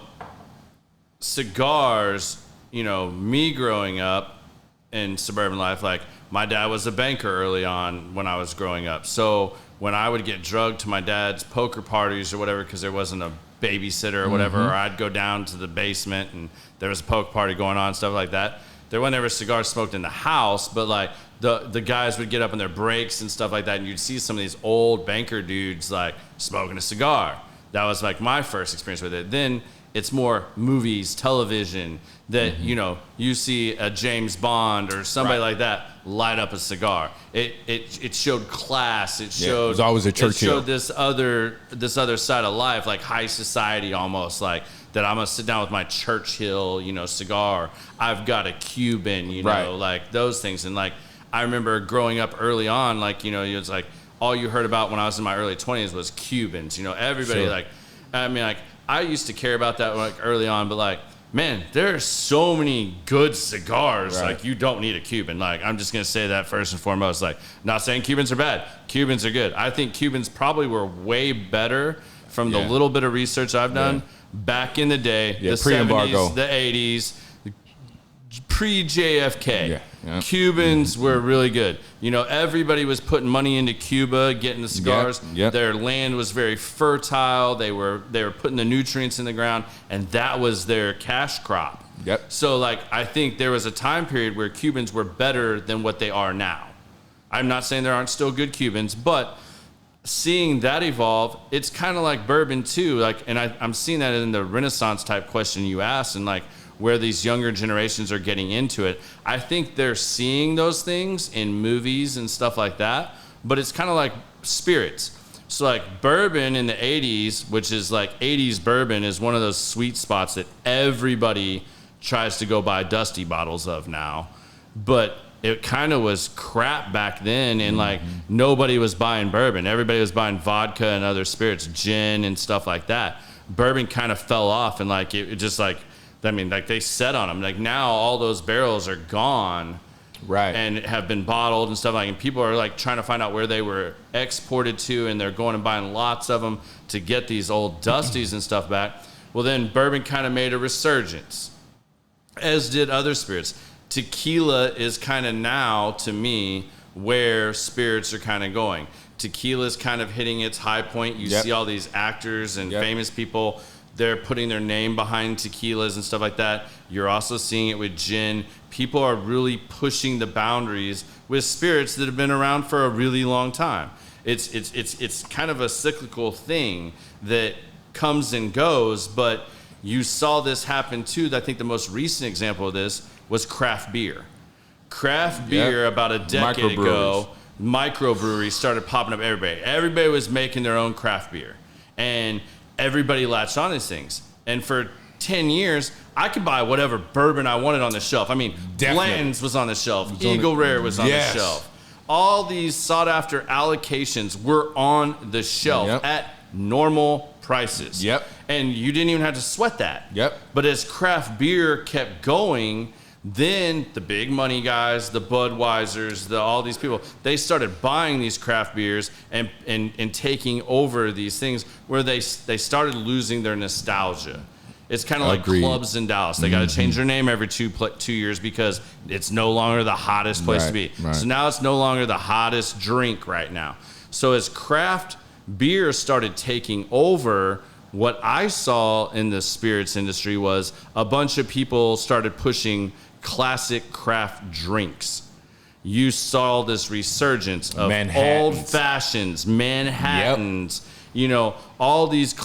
cigars, you know, me growing up in suburban life, like my dad was a banker early on when I was growing up. So when I would get drugged to my dad's poker parties or whatever, because there wasn't a babysitter or whatever, or I'd go down to the basement and there was a poker party going on, stuff like that. There were never cigars smoked in the house, but like the guys would get up in their breaks and stuff like that, and you'd see some of these old banker dudes like smoking a cigar. That was like my first experience with it. Then it's more movies, television, that you know, you see a James Bond or somebody like that light up a cigar. It showed class. It showed, it was
always a Churchill.
It showed this other side of life, like high society almost, like that I'm gonna sit down with my Churchill, you know, cigar. I've got a Cuban, you know, like those things. And like I remember growing up early on, like, you know, it was like all you heard about when I was in my early 20s was Cubans. You know, everybody like, I mean, like I used to care about that like early on, but like, man, there are so many good cigars. Like you don't need a Cuban. Like I'm just gonna say that first and foremost. Like not saying Cubans are bad. Cubans are good. I think Cubans probably were way better from the little bit of research I've done back in the day, the
pre-embargo.
70s, the 80s, pre-JFK. Cubans were really good. You know, everybody was putting money into Cuba, getting the cigars. Their land was very fertile. They were putting the nutrients in the ground, and that was their cash crop. So, like, I think there was a time period where Cubans were better than what they are now. I'm not saying there aren't still good Cubans, but seeing that evolve, it's kind of like bourbon too. Like, and I'm seeing that in the Renaissance type question you asked, and like where these younger generations are getting into it. I think they're seeing those things in movies and stuff like that, but it's kind of like spirits. So like bourbon in the 80s, which is like 80s bourbon, is one of those sweet spots that everybody tries to go buy dusty bottles of now. But it kind of was crap back then, and like nobody was buying bourbon. Everybody was buying vodka and other spirits, gin and stuff like that. Bourbon kind of fell off, and like it just like, I mean, like they set on them. Like now all those barrels are gone, and have been bottled and stuff like. And people are like trying to find out where they were exported to, and they're going and buying lots of them to get these old dusties and stuff back. Well, then bourbon kind of made a resurgence, as did other spirits. Tequila is kind of now, to me, where spirits are kind of going. Tequila is kind of hitting its high point. You see all these actors and famous people, they're putting their name behind tequilas and stuff like that. You're also seeing it with gin. People are really pushing the boundaries with spirits that have been around for a really long time. It's kind of a cyclical thing that comes and goes, but you saw this happen too. I think the most recent example of this was craft beer. Craft beer about a decade ago, microbreweries started popping up everywhere. Everybody was making their own craft beer, and everybody latched on these things. And for 10 years, I could buy whatever bourbon I wanted on the shelf. I mean, Blanton's was on the shelf. Eagle Rare was on the shelf. All these sought-after allocations were on the shelf at normal prices. And you didn't even have to sweat that. But as craft beer kept going, then the big money guys, the Budweisers, all these people, they started buying these craft beers and taking over these things where they started losing their nostalgia. It's kind of like clubs in Dallas. They got to change their name every 2 years because it's no longer the hottest place to be. So now it's no longer the hottest drink right now. So as craft beer started taking over, what I saw in the spirits industry was a bunch of people started pushing classic craft drinks. You saw this resurgence of old fashions, Manhattans, you know, all these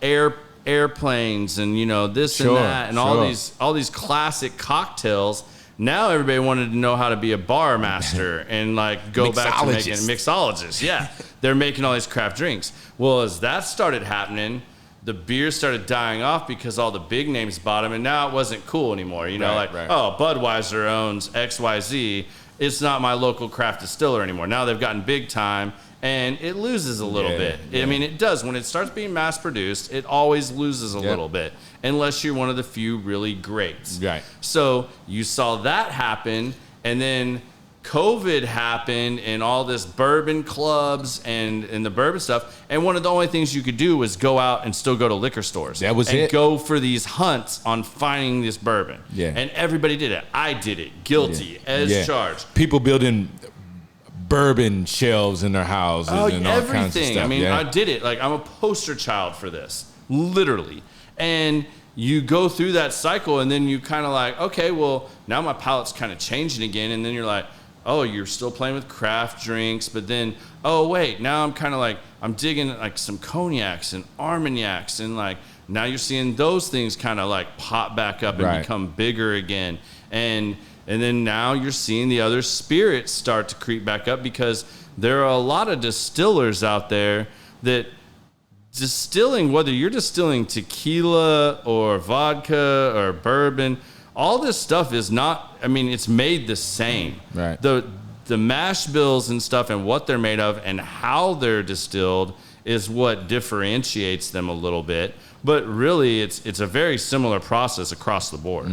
airplanes and, you know, this and that, and all these classic cocktails. Now everybody wanted to know how to be a bar master and like go back to making mixologist. They're making all these craft drinks. Well, as that started happening, the beer started dying off because all the big names bought them, and now it wasn't cool anymore. You know, oh, Budweiser owns XYZ. It's not my local craft distiller anymore. Now they've gotten big time, and it loses a little bit. I mean, it does. When it starts being mass produced, it always loses a little bit, unless you're one of the few really greats. So you saw that happen, And then COVID happened and all this bourbon clubs and the bourbon stuff. And one of the only things you could do was go out and still go to liquor stores.
That was
and
it.
Go for these hunts on finding this bourbon.
Yeah.
And everybody did it. I did it. Guilty as charged.
People building bourbon shelves in their houses and all
everything.
kinds of stuff.
I mean, I did it. Like, I'm a poster child for this, literally. And you go through that cycle, and then you kind of like, okay, well, now my palate's kind of changing again. And then you're like, oh, you're still playing with craft drinks, but then, oh, wait, now I'm kind of like, I'm digging like some cognacs and Armagnacs, and like, now you're seeing those things kind of like pop back up and become bigger again. And then now you're seeing the other spirits start to creep back up, because there are a lot of distillers out there that distilling, whether you're distilling tequila or vodka or bourbon, all this stuff is not, I mean, it's made the same.
Right.
The mash bills and stuff and what they're made of and how they're distilled is what differentiates them a little bit. But really, it's a very similar process across the board,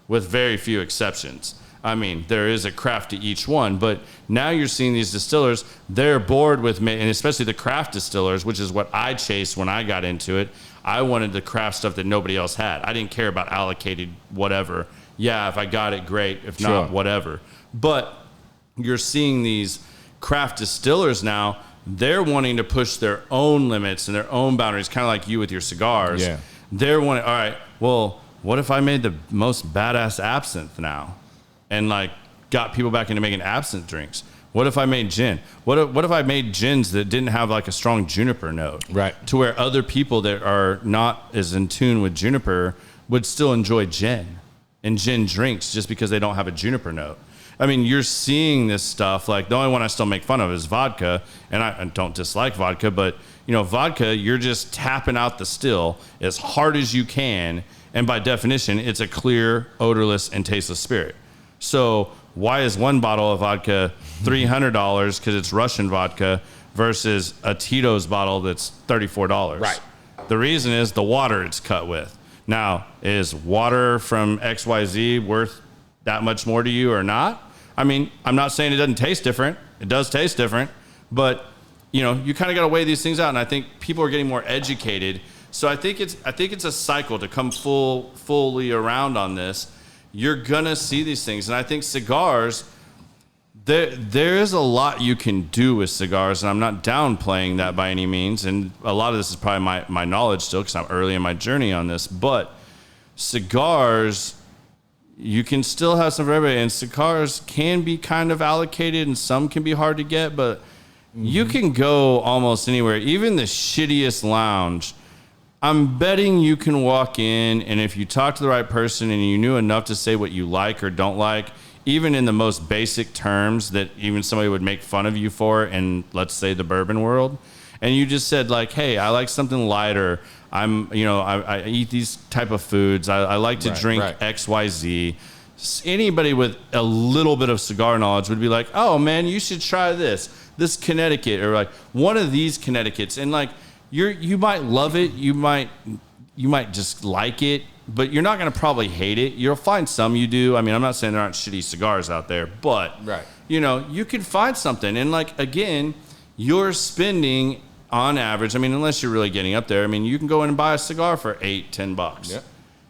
with very few exceptions. I mean, there is a craft to each one, but now you're seeing these distillers, they're bored with, and especially the craft distillers, which is what I chased when I got into it. I wanted the craft stuff that nobody else had. I didn't care about allocated whatever. Yeah, if I got it, great. If not, whatever. But you're seeing these craft distillers now, they're wanting to push their own limits and their own boundaries, kind of like you with your cigars.
Yeah.
They're wanting, all right, well, what if I made the most badass absinthe now and like got people back into making absinthe drinks? What if I made gin? What if I made gins that didn't have like a strong juniper note?
Right.
To where other people that are not as in tune with juniper would still enjoy gin and gin drinks just because they don't have a juniper note. I mean, you're seeing this stuff. Like, the only one I still make fun of is vodka, and I don't dislike vodka, but, you know, vodka, you're just tapping out the still as hard as you can, and by definition, it's a clear, odorless, and tasteless spirit. So why is one bottle of vodka $300 because it's Russian vodka versus a Tito's bottle that's $34?
Right.
The reason is the water it's cut with. Now, is water from XYZ worth that much more to you or not? I mean, I'm not saying it doesn't taste different. It does taste different, but you know, you kind of got to weigh these things out. And I think people are getting more educated. So I think it's a cycle to come fully around on this. You're gonna see these things, and I think cigars. There is a lot you can do with cigars, and I'm not downplaying that by any means. And a lot of this is probably my knowledge still, because I'm early in my journey on this. But cigars, you can still have some for everybody, and cigars can be kind of allocated, and some can be hard to get, but you can go almost anywhere, even the shittiest lounge. I'm betting you can walk in, and if you talk to the right person and you knew enough to say what you like or don't like, even in the most basic terms that even somebody would make fun of you for in, let's say, the bourbon world, and you just said like, hey, I like something lighter. I eat these type of foods. I like to drink XYZ. Anybody with a little bit of cigar knowledge would be like, oh man, you should try this Connecticut, or like one of these Connecticut's, and like you might love it, you might just like it, but you're not gonna probably hate it. You'll find some you do. I mean, I'm not saying there aren't shitty cigars out there, but you know, you can find something, and like again, you're spending on average, I mean, unless you're really getting up there, I mean, you can go in and buy a cigar for $8-10.
Yep.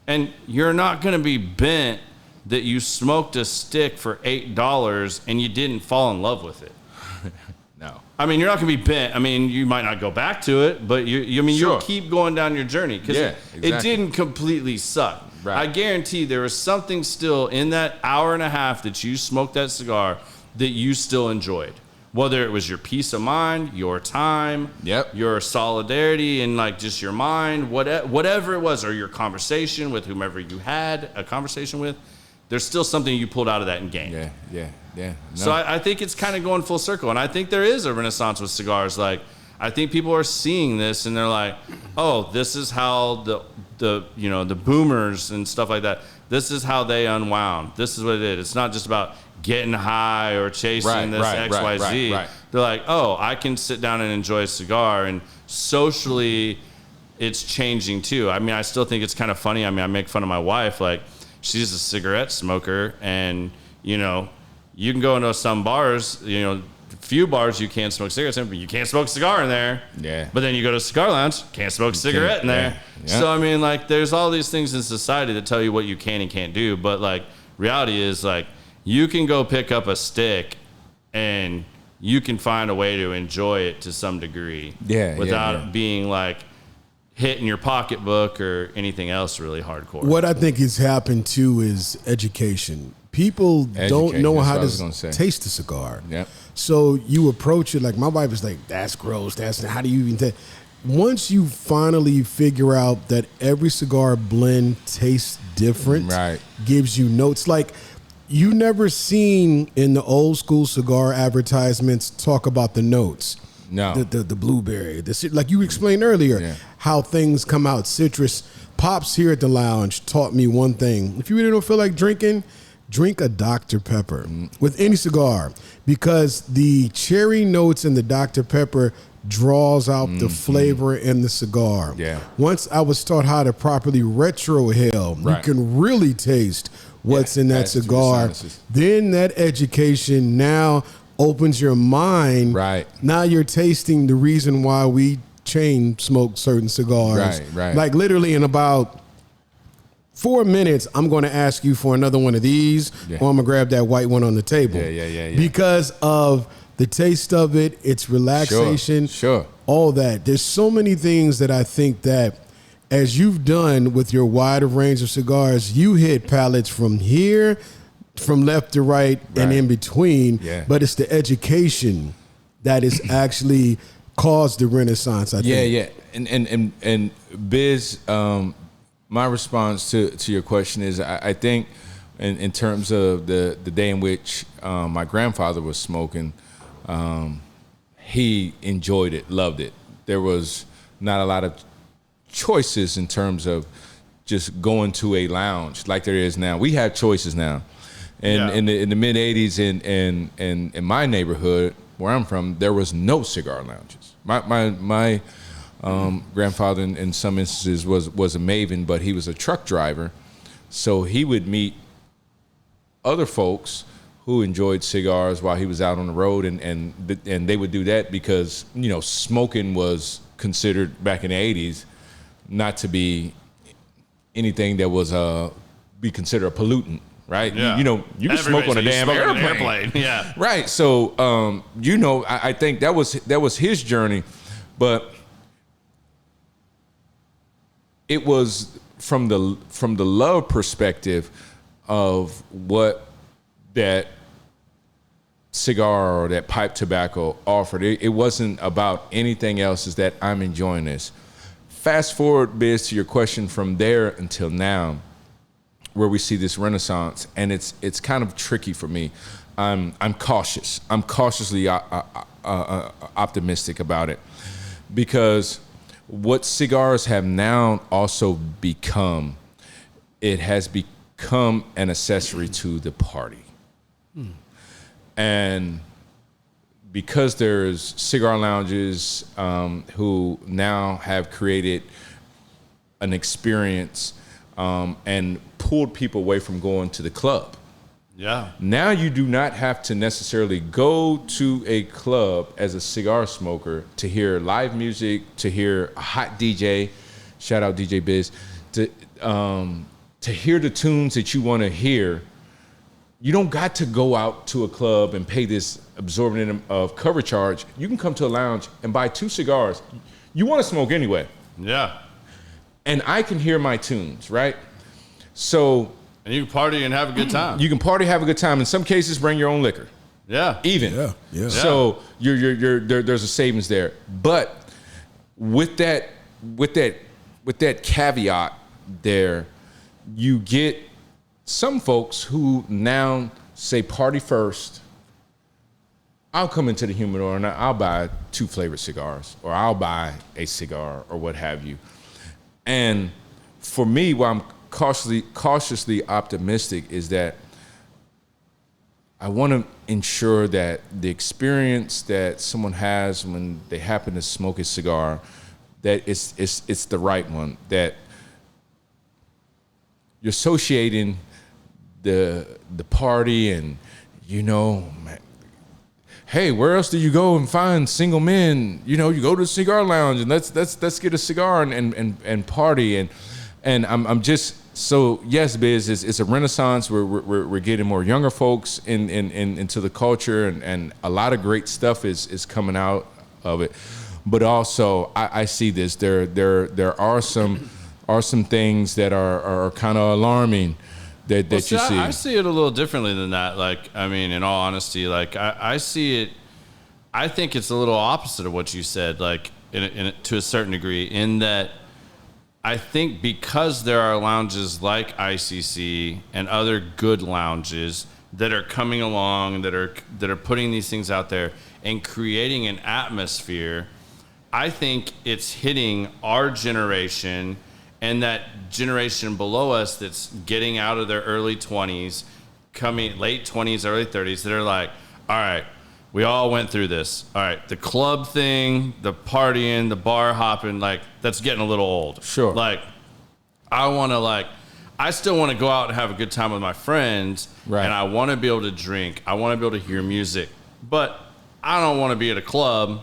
And you're not going to be bent that you smoked a stick for $8 and you didn't fall in love with it.
No.
I mean, you're not going to be bent. I mean, you might not go back to it, but you'll keep going down your journey, because it didn't completely suck. Right. I guarantee there was something still in that hour and a half that you smoked that cigar that you still enjoyed. Whether it was your peace of mind, your time, your solidarity, and like just your mind, whatever it was, or your conversation with whomever you had a conversation with, there's still something you pulled out of that and gained.
Yeah. No.
So I think it's kind of going full circle, and I think there is a renaissance with cigars. Like, I think people are seeing this, and they're like, oh, this is how the boomers and stuff like that, this is how they unwound. This is what it is. It's not just about getting high or chasing this XYZ. Right. They're like, oh, I can sit down and enjoy a cigar, and socially it's changing too. I mean, I still think it's kind of funny. I mean, I make fun of my wife. Like, she's a cigarette smoker, and, you know, you can go into some bars, few bars you can't smoke cigarettes in, but you can't smoke a cigar in there.
Yeah.
But then you go to a cigar lounge, can't smoke a cigarette in there.
Yeah.
So, I mean, like, there's all these things in society that tell you what you can and can't do. But, like, reality is, like, you can go pick up a stick and you can find a way to enjoy it to some degree. Without being, like, hit in your pocketbook or anything else really hardcore.
What I think has happened, too, is education. People don't know how to taste a cigar.
Yep.
So you approach it like my wife is like, that's gross. How do you even taste? Once you finally figure out that every cigar blend tastes different, gives you notes. Like you never seen in the old school cigar advertisements talk about the notes.
No.
The blueberry. Like you explained earlier, how things come out. Citrus. Pops here at the lounge taught me one thing. If you really don't feel like drinking, drink a Dr. Pepper with any cigar, because the cherry notes in the Dr. Pepper draws out the flavor in the cigar.
Yeah.
Once I was taught how to properly retrohale, you can really taste what's in that cigar. Then that education now opens your mind.
Right.
Now you're tasting the reason why we chain smoke certain cigars.
Right.
Like literally in about 4 minutes, I'm going to ask you for another one of these, or I'm going to grab that white one on the table.
Yeah.
Because of the taste of it, its relaxation,
Sure.
all that. There's so many things that I think that as you've done with your wider range of cigars, you hit palates from here, from left to right, and in between.
Yeah.
But it's the education that is actually caused the renaissance, I think.
Yeah. And Biz, my response to your question is I think in terms of the day in which my grandfather was smoking, he enjoyed it, loved it. There was not a lot of choices in terms of just going to a lounge like there is now. We have choices now. And in the mid 80s in my neighborhood where I'm from, there was no cigar lounges. My grandfather in some instances was a maven, but he was a truck driver. So he would meet other folks who enjoyed cigars while he was out on the road, and they would do that because, smoking was considered back in the 80s not to be anything that was be considered a pollutant, right?
Yeah.
You can smoke on a damn airplane.
Yeah.
Right. So I think that was his journey, but it was from the love perspective of what that cigar or that pipe tobacco offered. It wasn't about anything else. Is that I'm enjoying this. Fast forward, Biz, to your question from there until now, where we see this renaissance, and it's kind of tricky for me. I'm cautious. I'm cautiously optimistic about it, because what cigars have now also become, it has become an accessory to the party. And because there's cigar lounges who now have created an experience and pulled people away from going to the club.
Yeah.
Now you do not have to necessarily go to a club as a cigar smoker to hear live music, to hear a hot DJ, shout out DJ Biz, to hear the tunes that you want to hear. You don't got to go out to a club and pay this absorbent of cover charge. You can come to a lounge and buy 2 cigars. You want to smoke anyway.
Yeah.
And I can hear my tunes, right? So...
And you can party and have a good time.
You can party, have a good time. In some cases, bring your own liquor.
Yeah.
Even.
Yeah.
So there's a savings there. But with that caveat there, you get some folks who now say party first. I'll come into the humidor and I'll buy 2 flavored cigars, or I'll buy a cigar, or what have you. And for me, while I'm cautiously optimistic, is that I want to ensure that the experience that someone has when they happen to smoke a cigar, that it's the right one, that you're associating the party and man, hey, where else do you go and find single men? You go to the cigar lounge and let's get a cigar and party and I'm just so yes, Biz, it's a renaissance. We're getting more younger folks into the culture and a lot of great stuff is coming out of it. But also I see this. There are some things that are kind of alarming that you see.
I see it a little differently than that. Like, I mean, in all honesty, like I see it. I think it's a little opposite of what you said. Like, to a certain degree, in that I think because there are lounges like ICC and other good lounges that are coming along, that are putting these things out there and creating an atmosphere, I think it's hitting our generation and that generation below us that's getting out of their early 20s, coming late 20s, early 30s, that are like, all right, we all went through this. All right, the club thing, the partying, the bar hopping, like, that's getting a little old.
Sure.
Like, I still want to go out and have a good time with my friends,
right.
And I want to be able to drink. I want to be able to hear music, but I don't want to be at a club,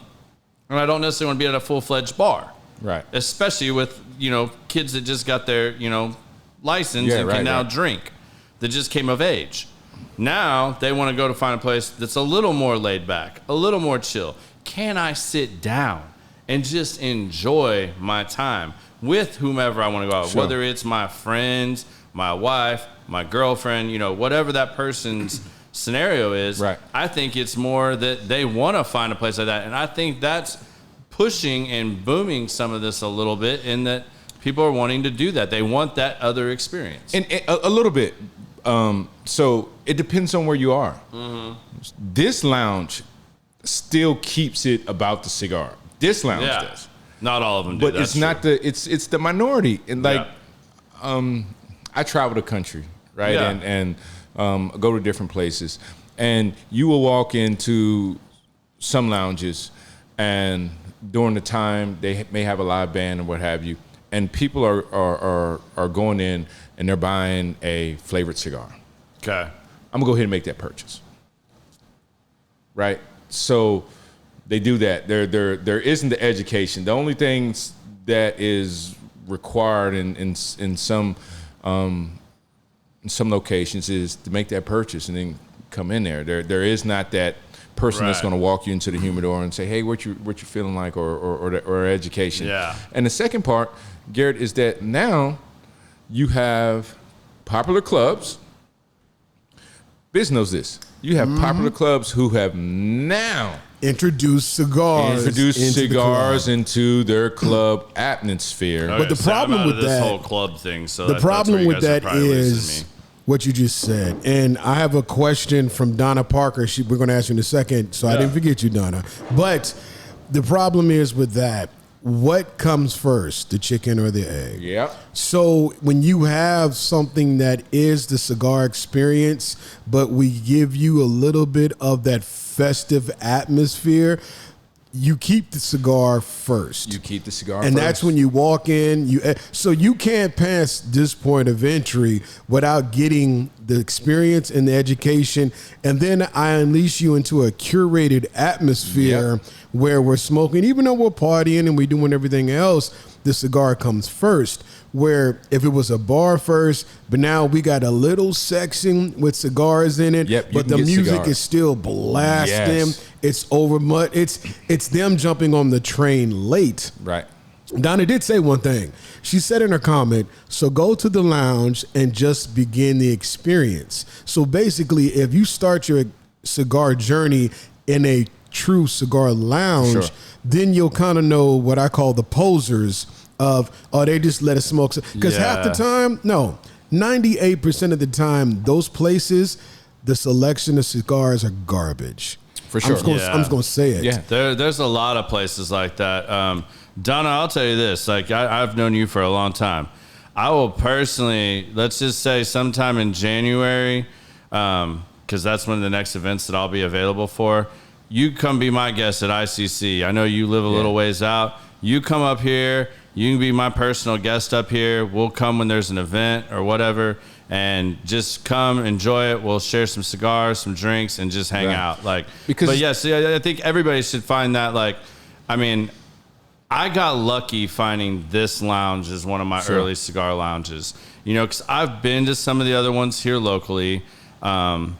and I don't necessarily want to be at a full-fledged bar.
Right.
Especially with, kids that just got their, license and can now drink, that just came of age. Now they want to go to find a place that's a little more laid back, a little more chill. Can I sit down and just enjoy my time with whomever I want to go out? Sure. Whether it's my friends, my wife, my girlfriend, whatever that person's scenario is.
Right.
I think it's more that they want to find a place like that. And I think that's pushing and booming some of this a little bit, in that people are wanting to do that. They want that other experience.
And a little bit. So it depends on where you are. Mm-hmm. This lounge still keeps it about the cigar. This lounge does.
Not all of them do.
But it's not it's the minority. And I travel the country, right?
Yeah.
And go to different places. And you will walk into some lounges, and during the time they may have a live band or what have you, and people are going in and they're buying a flavored cigar.
Okay.
I'm gonna go ahead and make that purchase. Right? So they do that. There isn't the education. The only things that is required in some locations is to make that purchase and then come in there. There is not that person that's going to walk you into the humidor and say, "Hey, what you feeling like?" or education.
Yeah.
And the second part, Garrett, is that now you have popular clubs. Biz knows this. You have popular clubs who have now
introduced cigars
into their club atmosphere.
Okay,
but the problem with
this
that
whole club thing, so
the problem with that is what you just said. And I have a question from Donna Parker. We're going to ask you in a second, so I didn't forget you, Donna. But the problem is with that, what comes first, the chicken or the egg?
Yeah.
So when you have something that is the cigar experience, but we give you a little bit of that festive atmosphere, you keep the cigar first. And that's when you walk in. So you can't pass this point of entry without getting the experience and the education. And then I unleash you into a curated atmosphere where we're smoking. Even though we're partying and we're doing everything else, the cigar comes first. Where if it was a bar first, but now we got a little section with cigars in it, but the music is still blasting.
Yes.
It's over mud. It's them jumping on the train late.
Right.
Donna did say one thing. She said in her comment, so go to the lounge and just begin the experience. So basically, if you start your cigar journey in a true cigar lounge, then you'll kind of know what I call the posers of, they just let us smoke. Because half the time, 98% of the time, those places, the selection of cigars are garbage.
For sure.
I'm just going to say it.
Yeah.
There's a lot of places like that. Donna, I'll tell you this. Like, I've known you for a long time. I will personally, let's just say sometime in January, because that's one of the next events that I'll be available for. You come be my guest at ICC. I know you live a little ways out. You come up here. you can be my personal guest up here. We'll come when there's an event or whatever, and just come enjoy it. We'll share some cigars, some drinks, and just hang out. Like, but yes, I think everybody should find that. Like, I mean, I got lucky finding this lounge as one of my early cigar lounges. You know, because I've been to some of the other ones here locally. I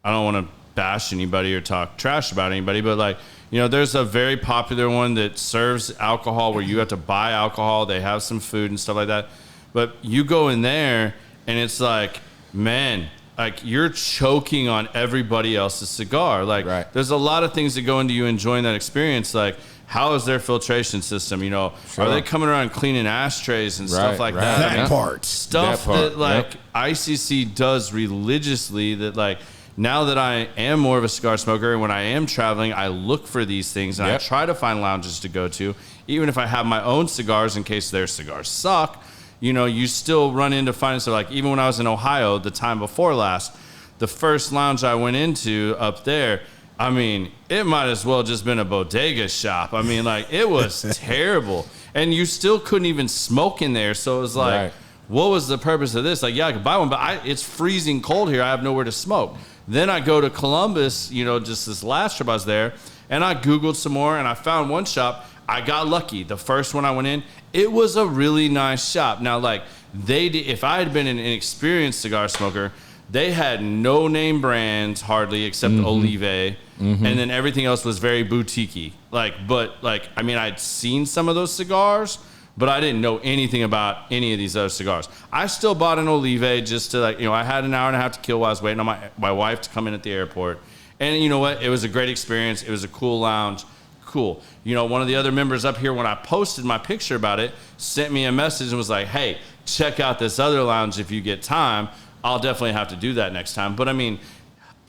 don't want to bash anybody or talk trash about anybody, but like, you know, there's a very popular one that serves alcohol where you have to buy alcohol. They have some food and stuff like that. But you go in there and it's like, man, like you're choking on everybody else's cigar. Like there's a lot of things that go into you enjoying that experience. Like, how is their filtration system? You know, are they coming around cleaning ashtrays and stuff like that?
That part.
Stuff that like ICC does religiously that like, now that I am more of a cigar smoker and when I am traveling, I look for these things and I try to find lounges to go to. Even if I have my own cigars in case their cigars suck, you know, you still run into finding stuff. Like even when I was in Ohio the time before last, the first lounge I went into up there, I mean, it might as well just been a bodega shop. I mean, like it was terrible. And you still couldn't even smoke in there. So it was like, what was the purpose of this? Like, yeah, I could buy one, but it's freezing cold here. I have nowhere to smoke. Then I go to Columbus, you know, just this last trip I was there, and I Googled some more, and I found one shop. I got lucky. The first one I went in, it was a really nice shop. Now, like, if I had been an inexperienced cigar smoker, they had no name brands hardly except Olive, and then everything else was very boutique-y. I mean, I'd seen some of those cigars, but I didn't know anything about any of these other cigars. I still bought an Olive just to, like, you know, I had an hour and a half to kill while I was waiting on my wife to come in at the airport. And you know what? It was a great experience. It was a cool lounge. Cool. You know, one of the other members up here, when I posted my picture about it, sent me a message and was like, hey, check out this other lounge if you get time. I'll definitely have to do that next time. But I mean,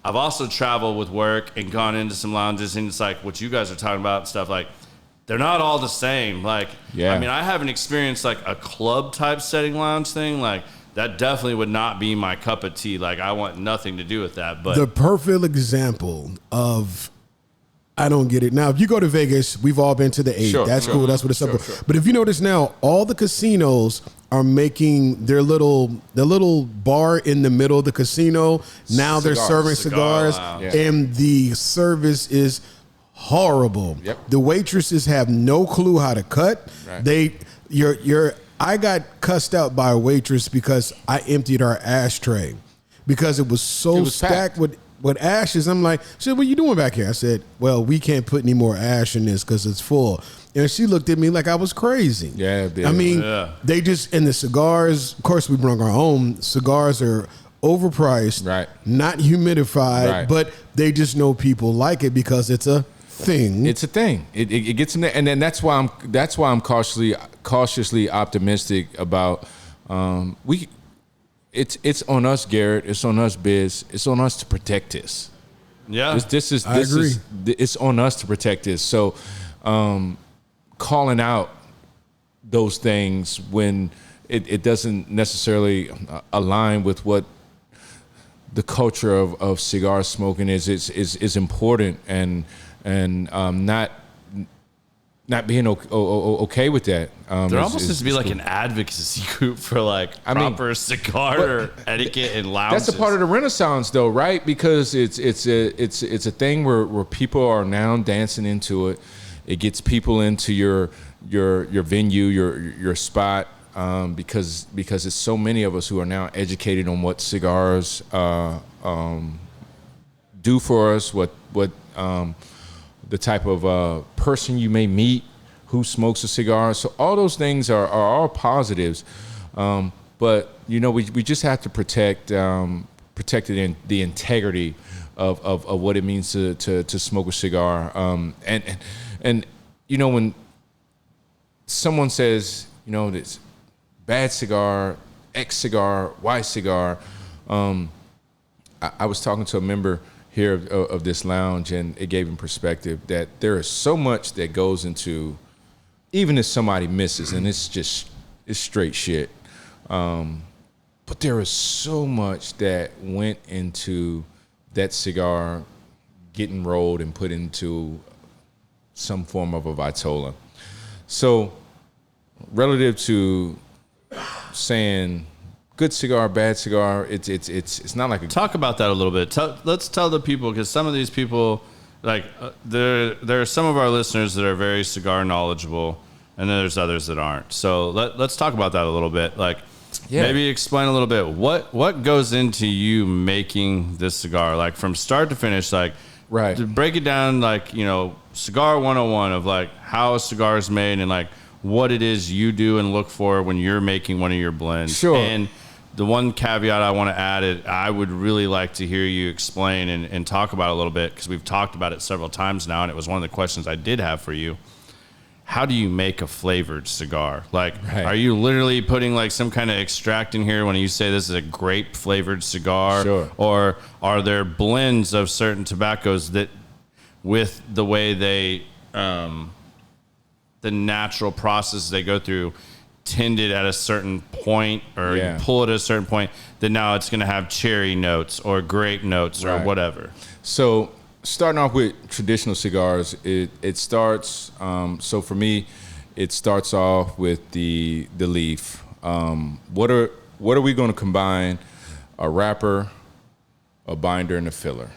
I've also traveled with work and gone into some lounges, and it's like what you guys are talking about and stuff, like, they're not all the same. Like, I mean, I haven't experienced like a club type setting lounge thing. Like, that definitely would not be my cup of tea. Like, I want nothing to do with that. But
the perfect example of, I don't get it. Now, if you go to Vegas, we've all been to the 8. That's cool. That's what it's up for. But if you notice now, all the casinos are making their little bar in the middle of the casino. Now they're serving cigars, and the service is horrible. The waitresses have no clue how to cut. I got cussed out by a waitress because I emptied our ashtray because it was stacked with ashes. I'm like, she said, what are you doing back here? I said, well, we can't put any more ash in this because it's full. And she looked at me like I was crazy. I mean, they just, and the cigars, of course we brought our own. Cigars are overpriced, not humidified, but they just know people like it because it's a thing.
It's a thing. It gets in there, and then that's why I'm cautiously optimistic about It's on us, Garrett. It's on us, Biz. It's on us to protect this. I agree. It's on us to protect this. So, calling out those things when it doesn't necessarily align with what the culture of cigar smoking is important, and not being okay with that.
There almost needs to be like an advocacy group for like proper cigar etiquette and lounges.
That's a part of the Renaissance, though, right? Because it's a thing where people are now dancing into it. It gets people into your venue, your spot, because it's so many of us who are now educated on what cigars do for us, what the type of person you may meet who smokes a cigar. So all those things are all positives. But, you know, we just have to protect the integrity of what it means to smoke a cigar. And you know, when someone says, you know, this bad cigar, X cigar, Y cigar, I was talking to a member here of this lounge, and it gave him perspective that there is so much that goes into, even if somebody misses, and it's straight shit, but there is so much that went into that cigar getting rolled and put into some form of a vitola. So relative to saying good cigar, bad cigar, it's not like a...
Talk about that a little bit. Let's tell the people, because some of these people, like there are some of our listeners that are very cigar knowledgeable, and then there's others that aren't. So let's talk about that a little bit. Like, maybe explain a little bit what goes into you making this cigar, like from start to finish, like
right.
To break it down, like, you know, cigar 101 of like how a cigar is made and like what it is you do and look for when you're making one of your blends.
Sure.
And the one caveat I want to add is I would really like to hear you explain and talk about it a little bit, because we've talked about it several times now, and it was one of the questions I did have for you. How do you make a flavored cigar? Like, Are you literally putting like some kind of extract in here when you say this is a grape flavored cigar?
Sure.
Or are there blends of certain tobaccos that, with the way they, the natural process they go through, tended at a certain point, or you pull it at a certain point, that now it's going to have cherry notes or grape notes or whatever? So
starting off with traditional cigars, it starts, so for me, it starts off with the leaf. What are we going to combine? A wrapper, a binder, and a filler.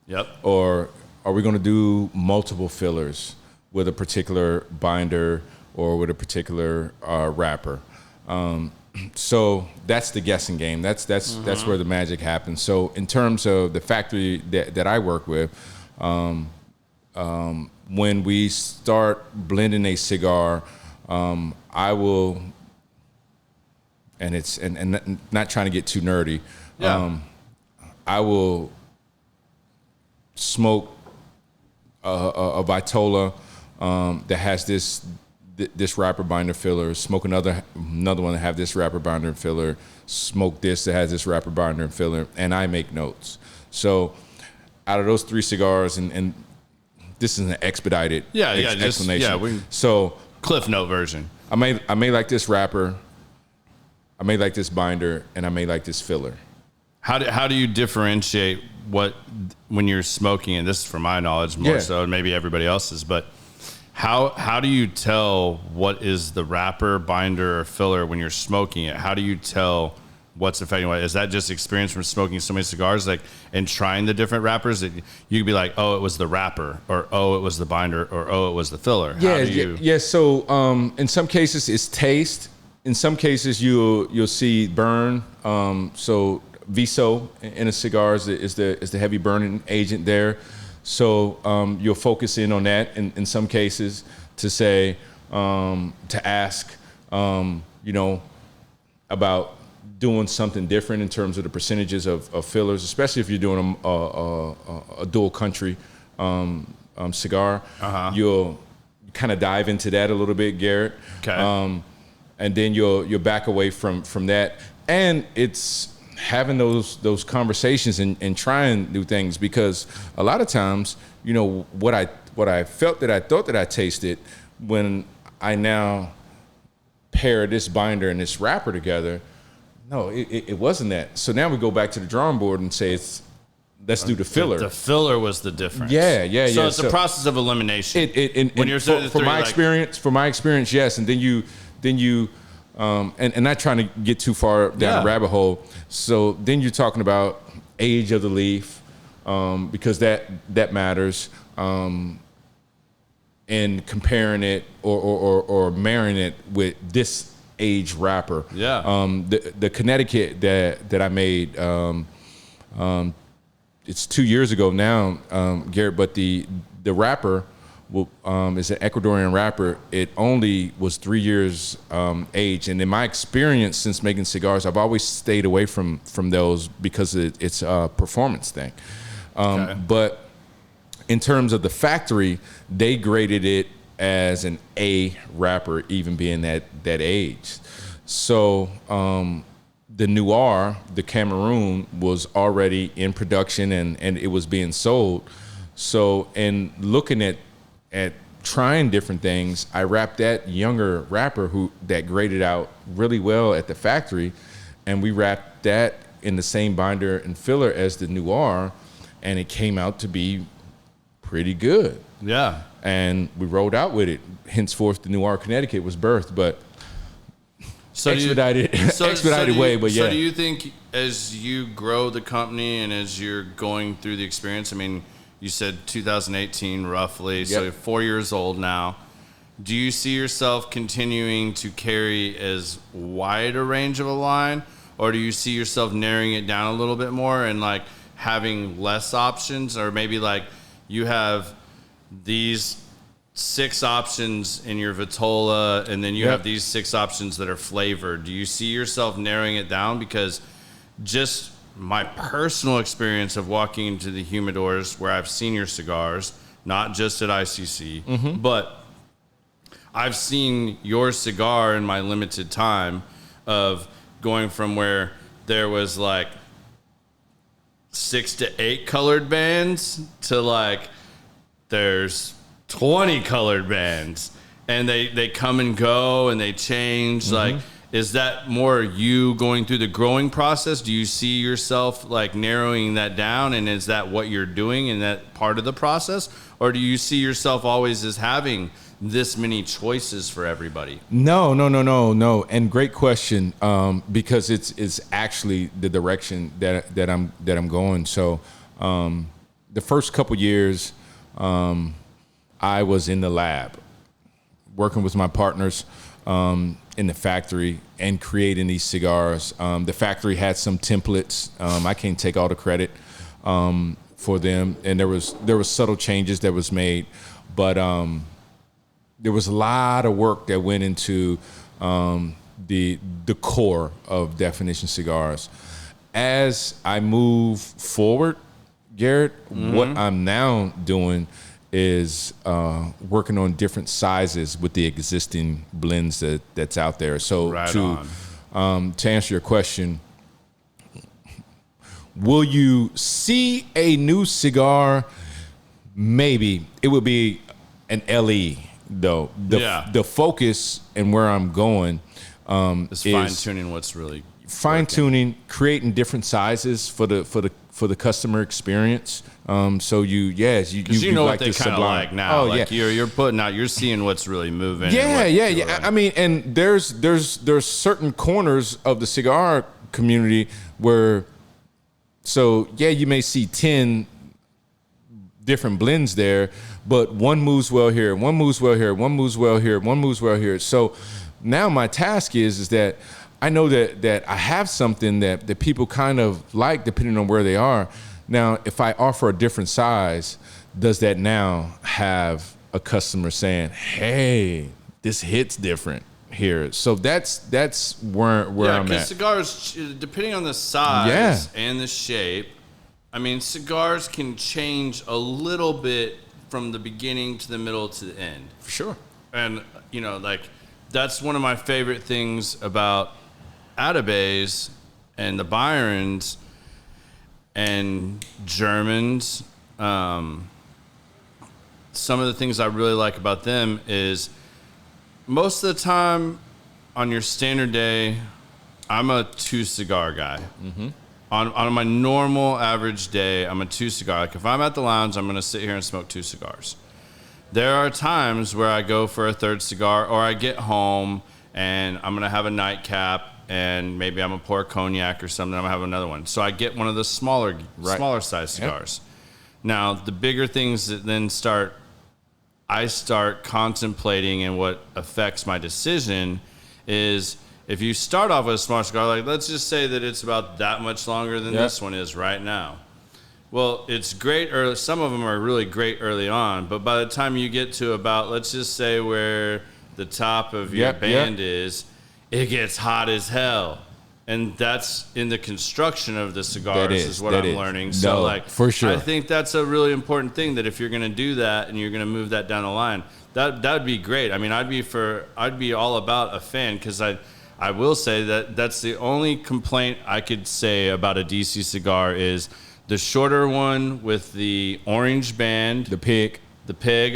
Yep.
Or are we going to do multiple fillers with a particular binder or with a particular wrapper? So that's the guessing game. That's where the magic happens. So in terms of the factory that I work with, when we start blending a cigar, I will, and not trying to get too nerdy, I will smoke a Vitola that has this wrapper binder filler, smoke another one that have this wrapper binder and filler, smoke this that has this wrapper binder and filler, and I make notes. So out of those 3 cigars, and this is an expedited explanation. So
Cliff Note version.
I may like this wrapper, I may like this binder, and I may like this filler.
How do you differentiate when you're smoking, and this is from my knowledge more so, and maybe everybody else's, but how do you tell what is the wrapper, binder, or filler when you're smoking it? How do you tell what's affecting what? Is that just experience from smoking so many cigars, like, and trying the different wrappers, that you could be like, oh, it was the wrapper, or oh, it was the binder, or oh, it was the filler?
So in some cases it's taste. In some cases you'll see burn. So Viso in a cigar is the heavy burning agent there. So you'll focus in on that in some cases to say, to ask, about doing something different in terms of the percentages of fillers, especially if you're doing a dual country cigar. You'll kind of dive into that a little bit, Garrett.
Okay.
And then you'll back away from that. And it's having those conversations and trying new things, because a lot of times, what I felt that I thought that I tasted, when I now pair this binder and this wrapper together, no, it wasn't that. So now we go back to the drawing board and say let's do the filler.
The filler was the difference.
Yeah.
So it's a process of elimination.
When you're for my experience, yes. And then you and not trying to get too far down the rabbit hole. So then you're talking about age of the leaf, because that matters, and comparing it or marrying it with this age wrapper. The Connecticut that I made, it's 2 years ago now, Garrett, but the wrapper is an Ecuadorian wrapper. It only was 3 years age, and in my experience since making cigars, I've always stayed away from those because it's a performance thing. But in terms of the factory, they graded it as an A wrapper, even being that age. So the Noir, the Cameroon, was already in production and it was being sold. So in looking at trying different things, I wrapped that younger wrapper that graded out really well at the factory, and we wrapped that in the same binder and filler as the Noir, and it came out to be pretty good.
Yeah.
And we rolled out with it. Henceforth, the Noir Connecticut was birthed. But expedited way. But yeah.
So do you think as you grow the company and as you're going through the experience, I mean, you said 2018 roughly, so you're 4 years old now. Do you see yourself continuing to carry as wide a range of a line, or do you see yourself narrowing it down a little bit more and like having less options, or maybe like you have these 6 options in your Vitola and then you have these 6 options that are flavored? Do you see yourself narrowing it down? Because just my personal experience of walking into the humidors where I've seen your cigars, not just at ICC, but I've seen your cigar in my limited time of going from where there was like 6 to 8 colored bands to like there's 20 colored bands, and they come and go and they change. Like, is that more you going through the growing process? Do you see yourself like narrowing that down, and is that what you're doing in that part of the process? Or do you see yourself always as having this many choices for everybody?
No. And great question, because it's actually the direction that I'm going. So the first couple years, I was in the lab working with my partners in the factory and creating these cigars. The factory had some templates. I can't take all the credit for them, and there was subtle changes that was made, but there was a lot of work that went into the core of Definition Cigars. As I move forward, Garrett, what I'm now doing is working on different sizes with the existing blends that's out there. So to answer your question, will you see a new cigar? Maybe. It would be an LE. Though the focus and where I'm going
is fine-tuning what's really
fine-tuning, creating different sizes for the customer experience. So you
know
like
what they kind of like now. You're putting out, you're seeing what's really moving.
Yeah. I mean, and there's certain corners of the cigar community where, so you may see 10 different blends there, but one moves well here, one moves well here, one moves well here, one moves well here. So now my task is that I know that I have something that people kind of like depending on where they are. Now, if I offer a different size, does that now have a customer saying, hey, this hits different here? So that's where I'm at.
Because cigars, depending on the size and the shape, I mean, cigars can change a little bit from the beginning to the middle to the end.
For sure.
And, like, that's one of my favorite things about Atabes and the Byrons and Germans. Some of the things I really like about them is most of the time on your standard day, I'm a 2-cigar guy. On my normal average day, I'm a 2-cigar. Like if I'm at the lounge, I'm going to sit here and smoke 2 cigars. There are times where I go for a 3rd cigar, or I get home and I'm going to have a nightcap, and maybe I'm going to pour cognac or something. I'm going to have another one. So I get one of the smaller size cigars. Now, the bigger things that then I start contemplating, and what affects my decision is, if you start off with a small cigar, like let's just say that it's about that much longer than this one is right now. Well, it's great early. Some of them are really great early on, but by the time you get to about, let's just say where the top of your band is, it gets hot as hell. And that's in the construction of the cigars is what I'm learning. So
for sure.
I think that's a really important thing, that if you're going to do that and you're going to move that down the line, that would be great. I mean, I'd be all about a fan, because I will say that that's the only complaint I could say about a DC cigar is the shorter one with the orange band.
The pig,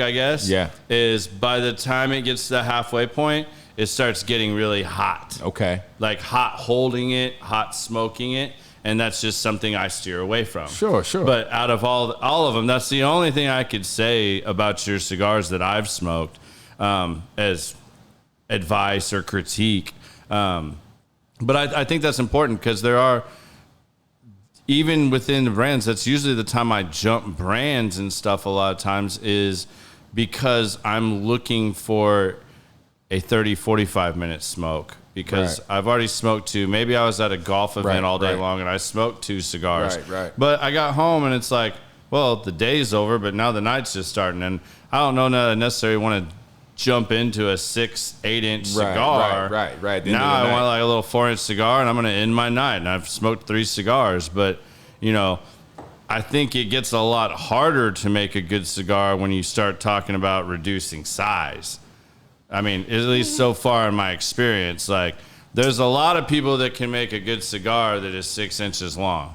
I guess. Yeah. Is by the time it gets to the halfway point, it starts getting really hot.
Okay.
Like hot holding it, hot smoking it. And that's just something I steer away from.
Sure.
But out of all of them, that's the only thing I could say about your cigars that I've smoked as advice or critique. But I think that's important because there are, even within the brands, that's usually the time I jump brands and stuff a lot of times is because I'm looking for a 30, 45 minute smoke because I've already smoked two. Maybe I was at a golf event all day long and I smoked 2 cigars. But I got home and it's like, well, the day's over, but now the night's just starting. And I don't know that I necessarily want to jump into a 6-8 inch cigar.
Right.
Now I want like a little 4-inch cigar and I'm going to end my night. And I've smoked 3 cigars, but you know, I think it gets a lot harder to make a good cigar when you start talking about reducing size. I mean, at least so far in my experience, like there's a lot of people that can make a good cigar that is 6 inches long.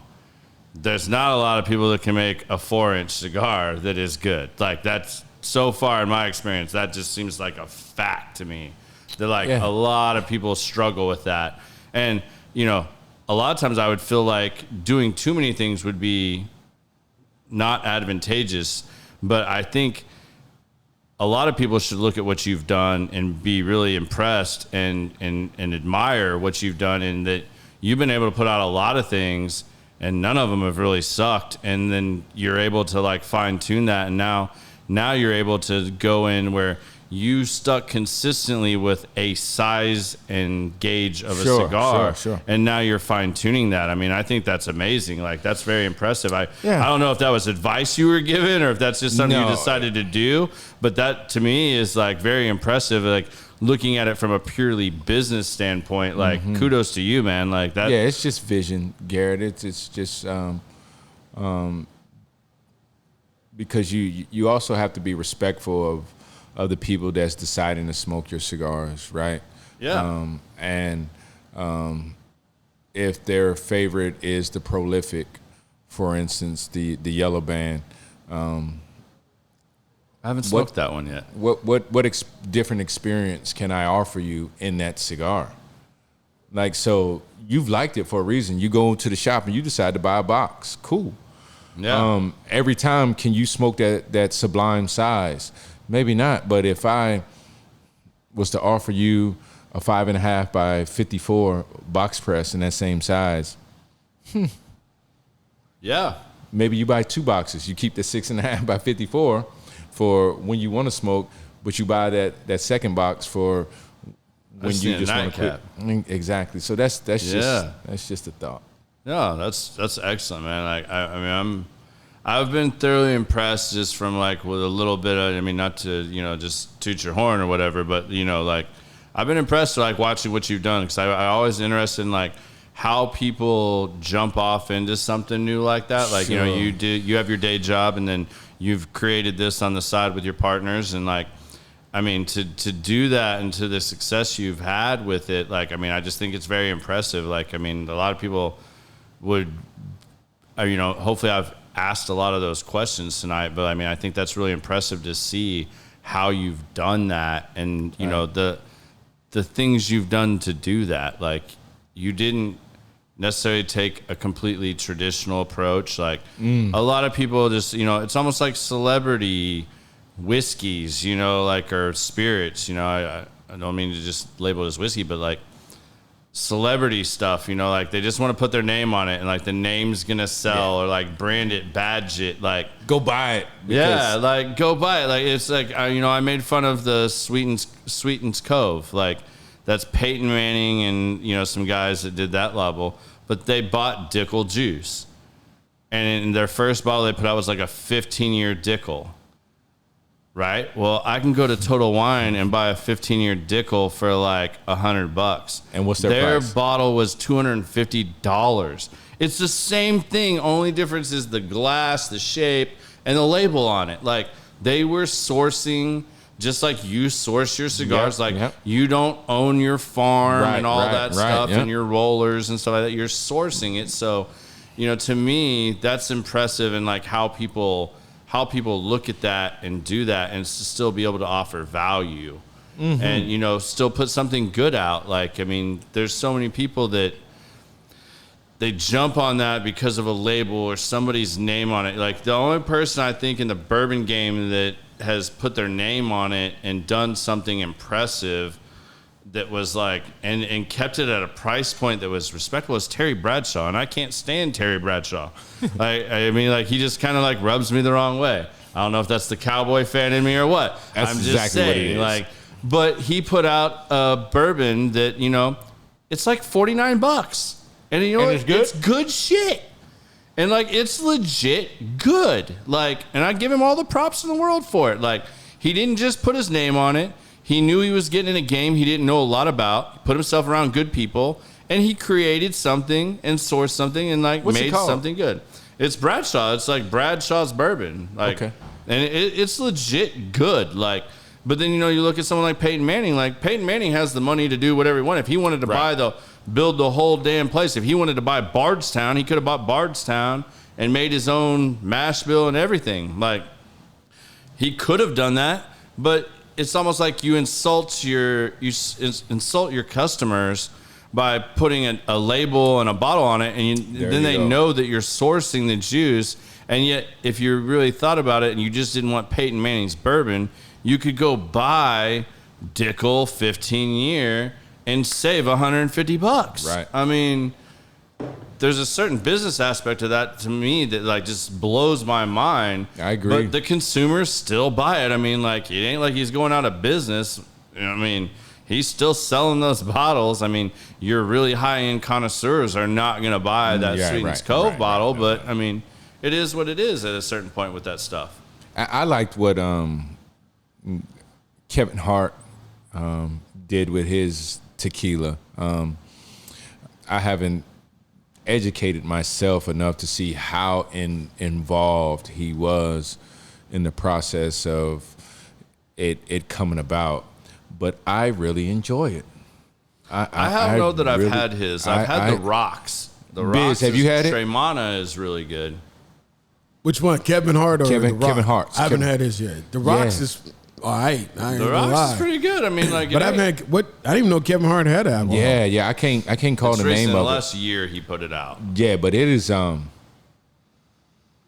There's not a lot of people that can make a 4-inch cigar that is good. Like that's, so far in my experience, that just seems like a fact to me. That like a lot of people struggle with that. And, you know, a lot of times I would feel like doing too many things would be not advantageous. But I think a lot of people should look at what you've done and be really impressed and admire what you've done, and that you've been able to put out a lot of things and none of them have really sucked. And then you're able to like fine tune that. And now you're able to go in where you stuck consistently with a size and gauge of a cigar. And now you're fine tuning that. I mean, I think that's amazing. Like that's very impressive. I don't know if that was advice you were given or if that's just something you decided to do, but that to me is like very impressive. Like looking at it from a purely business standpoint, like kudos to you, man. Like that.
Yeah, it's just vision, Garrett. It's just, because you also have to be respectful of the people that's deciding to smoke your cigars, right?
Yeah.
If their favorite is the Prolific, for instance, the Yellow Band.
I haven't smoked that one yet.
What different experience can I offer you in that cigar? Like, so you've liked it for a reason. You go to the shop and you decide to buy a box. Cool.
Yeah.
Every time, can you smoke that Sublime size? Maybe not. But if I was to offer you a 5.5 by 54 box press in that same size,
yeah,
maybe you buy 2 boxes. You keep the 6.5 by 54 for when you want to smoke, but you buy that second box for when you just want to quit. Exactly. So that's just a thought.
Yeah, that's excellent, man. I've been thoroughly impressed just from like with a little bit of, I mean, not to, you know, just toot your horn or whatever, but you know, like I've been impressed like watching what you've done, because I always interested in like how people jump off into something new like that. Like, you know, you have your day job and then you've created this on the side with your partners, and like, I mean, to do that and to the success you've had with it, like, I mean, I just think it's very impressive. Like, I mean, a lot of people would, you know, hopefully I've asked a lot of those questions tonight, but I mean, I think that's really impressive to see how you've done that, and you know, the things you've done to do that. Like, you didn't necessarily take a completely traditional approach. Like a lot of people just, you know, it's almost like celebrity whiskeys, you know, like, or spirits, you know, I don't mean to just label it as whiskey, but like celebrity stuff, you know, like they just want to put their name on it and like the name's gonna sell, or like brand it, badge it, like
go buy it.
Yeah, like go buy it. Like it's like, you know, I made fun of the Sweetens Cove, like that's Peyton Manning and, you know, some guys that did that level, but they bought Dickel juice, and in their first bottle they put out was like a 15-year Dickel. Right. Well, I can go to Total Wine and buy a 15-year Dickel for like $100. And what's their price? Their bottle was $250. It's the same thing. Only difference is the glass, the shape, and the label on it. Like they were sourcing just like you source your cigars. You don't own your farm and all that stuff and your rollers and stuff like that. You're sourcing it. So, you know, to me, that's impressive, and like how people look at that and do that and still be able to offer value and, you know, still put something good out. Like, I mean, there's so many people that they jump on that because of a label or somebody's name on it. Like the only person I think in the bourbon game that has put their name on it and done something impressive that was like, and kept it at a price point that was respectable is Terry Bradshaw. And I can't stand Terry Bradshaw. I mean, like, he just kind of like rubs me the wrong way. I don't know if that's the cowboy fan in me or what.
That's
I'm just
exactly what it
saying,
is.
like, but he put out a bourbon that, you know, it's like $49. And you know what?
It's good?
It's good shit. And like, it's legit good. Like, and I give him all the props in the world for it. Like, he didn't just put his name on it. He knew he was getting in a game he didn't know a lot about. He put himself around good people, and he created something and sourced something and like made something good. It's Bradshaw. It's like Bradshaw's bourbon. Like,
okay.
And it's legit good. Like, but then, you know, you look at someone like Peyton Manning. Like, Peyton Manning has the money to do whatever he wanted. If he wanted to build the whole damn place. If he wanted to buy Bardstown, he could have bought Bardstown and made his own mash bill and everything. Like, he could have done that, but it's almost like you insult your customers by putting a label and a bottle on it, and then they know that you're sourcing the juice. And yet, if you really thought about it and you just didn't want Peyton Manning's bourbon, you could go buy Dickel 15-year and save $150.
Right.
I mean, there's a certain business aspect to that to me that like just blows my mind.
I agree.
But the consumers still buy it. I mean, like, it ain't like he's going out of business. You know what I mean, he's still selling those bottles. I mean, your really high-end connoisseurs are not going to buy that Sweetens Cove bottle, but I mean, it is what it is at a certain point with that stuff.
I liked what Kevin Hart did with his tequila. I haven't educated myself enough to see how involved he was in the process of it coming about, but I really enjoy it.
I don't know that I've had his. I've had the Rocks. The Rocks.
Have you had it?
Tremana is really good.
Which one, Kevin Hart or
Kevin
The Rock?
Hart.
I haven't had his yet. The Rocks is all right.
The Rocks is pretty good. I mean, like,
but I didn't even know Kevin Hart had alcohol.
Yeah. I can't call the name of it.
Last year he put it out.
Yeah, but it is
Yeah,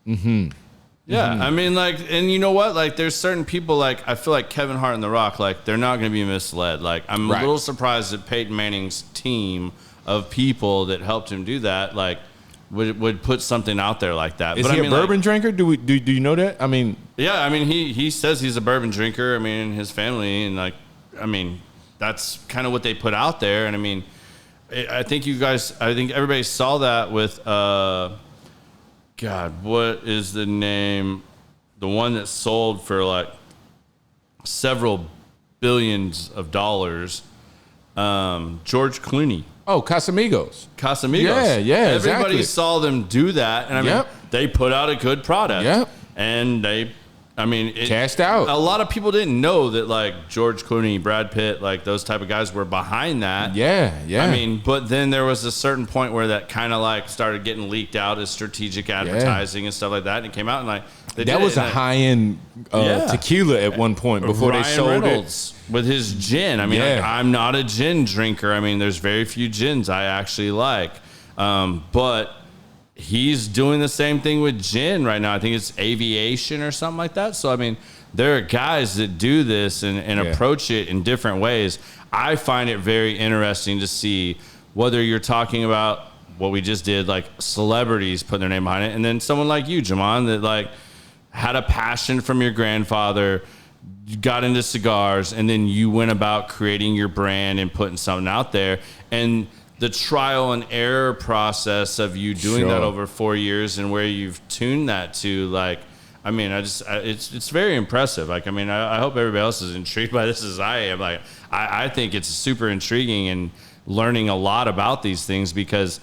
I mean, like, and you know what? Like, there's certain people, like, I feel like Kevin Hart and The Rock, like, they're not going to be misled. Like, I'm a little surprised that Peyton Manning's team of people that helped him do that, like, would put something out there like that.
Is he a bourbon drinker? Do you know that? I mean,
yeah, I mean, he says he's a bourbon drinker. I mean, his family, and like, I mean, that's kind of what they put out there. And I mean, I think everybody saw that with God, what is the name? The one that sold for like several billions of dollars. George Clooney.
Oh, Casamigos. Yeah,
Everybody
exactly.
saw them do that, and I mean, they put out a good product. And cashed out. A lot of people didn't know that, like, George Clooney, Brad Pitt, like, those type of guys were behind that.
Yeah.
I mean, but then there was a certain point where that kind of, like, started getting leaked out as strategic advertising and stuff like that, and it came out, and, like,
that was a high-end tequila at one point before
Ryan
they sold
Reynolds with his gin. I mean, like, I'm not a gin drinker. I mean, there's very few gins I actually like. But he's doing the same thing with gin right now. I think it's Aviation or something like that. So, I mean, there are guys that do this and approach it in different ways. I find it very interesting to see whether you're talking about what we just did, like celebrities putting their name behind it, and then someone like you, Jamond, that, like, had a passion from your grandfather, you got into cigars, and then you went about creating your brand and putting something out there. And the trial and error process of you doing that over 4 years and where you've tuned that to, like, I mean, it's very impressive. Like, I mean, I hope everybody else is intrigued by this as I am. Like, I think it's super intriguing and learning a lot about these things because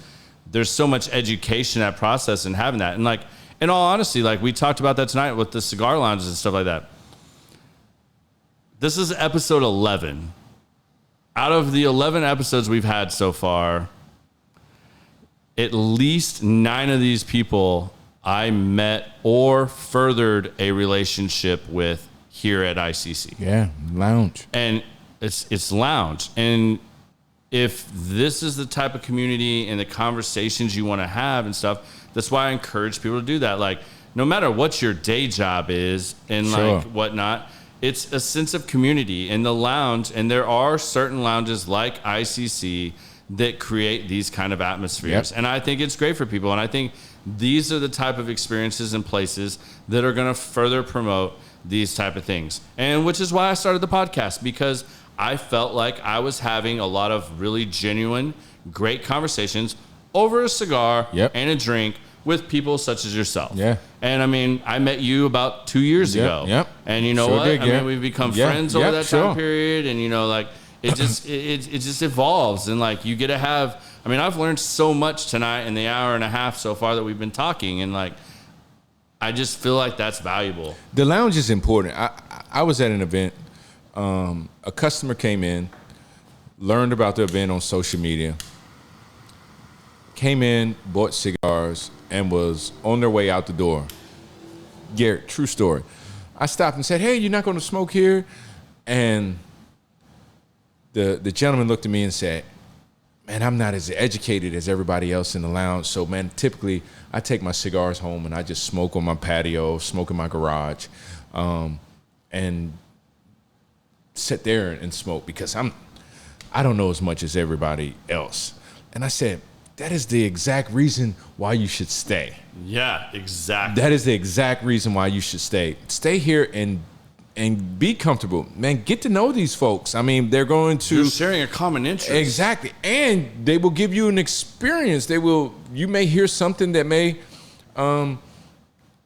there's so much education in that process and having that. And, like, in all honesty, like, we talked about that tonight with the cigar lounges and stuff like that. This is episode 11. Out of the 11 episodes we've had so far, at least 9 of these people I met or furthered a relationship with here at ICC.
Yeah, lounge.
And it's lounge. And if this is the type of community and the conversations you want to have and stuff, that's why I encourage people to do that. Like, no matter what your day job is and like whatnot, it's a sense of community in the lounge. And there are certain lounges like ICC that create these kind of atmospheres. Yep. And I think it's great for people. And I think these are the type of experiences and places that are going to further promote these type of things. And which is why I started the podcast, because I felt like I was having a lot of really genuine, great conversations over a cigar and a drink with people such as yourself. Yeah. And I mean, I met you about 2 years ago. Yep. And you know what? I mean, we've become friends over that time period. And, you know, like, it just it just evolves. And, like, you get to have, I mean, I've learned so much tonight in the hour and a half so far that we've been talking. And, like, I just feel like that's valuable.
The lounge is important. I was at an event. A customer came in, learned about the event on social media, came in, bought cigars, and was on their way out the door. Garrett, true story. I stopped and said, hey, you're not going to smoke here? And the gentleman looked at me and said, man, I'm not as educated as everybody else in the lounge. So, man, typically I take my cigars home and I just smoke on my patio, smoke in my garage, and sit there and smoke because I don't know as much as everybody else. And I said, that is the exact reason why you should stay.
Yeah, exactly.
That is the exact reason why you should stay. Stay here and be comfortable. Man, get to know these folks. I mean, they're going to...
You're sharing a common interest.
Exactly. And they will give you an experience. You may hear something that may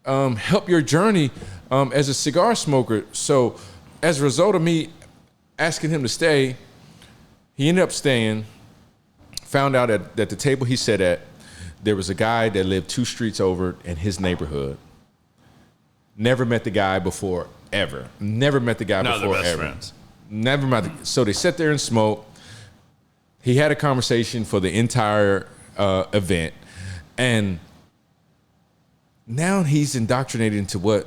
help your journey as a cigar smoker. So as a result of me asking him to stay, he ended up staying. Found out that the table he sat at, there was a guy that lived 2 streets over in his neighborhood. Never met the guy before, ever. Never met the guy before, ever. Friends. Never met. So they sat there and smoked. He had a conversation for the entire event, and now he's indoctrinated into what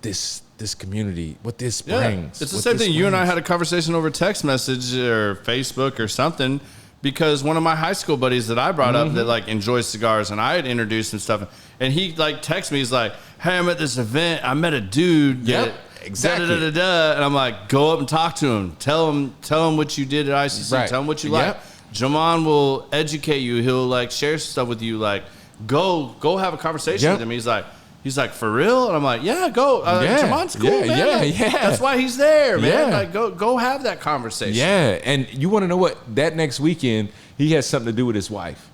this community, what this brings.
It's the same thing. You and I had a conversation over text message or Facebook or something. Because one of my high school buddies that I brought up that like enjoys cigars, and I had introduced him stuff, and he like texted me, he's like, hey, I'm at this event, I met a dude that
exactly.
And I'm like, go up and talk to him. Tell him what you did at ICC. Right. Tell him what you like. Jamond will educate you. He'll like share stuff with you. Like, go have a conversation with him. He's like, for real? And I'm like, yeah, go. Jamond's cool, man. Yeah. That's why he's there, man. Like, go have that conversation.
Yeah, and you want to know what? That next weekend, he has something to do with his wife.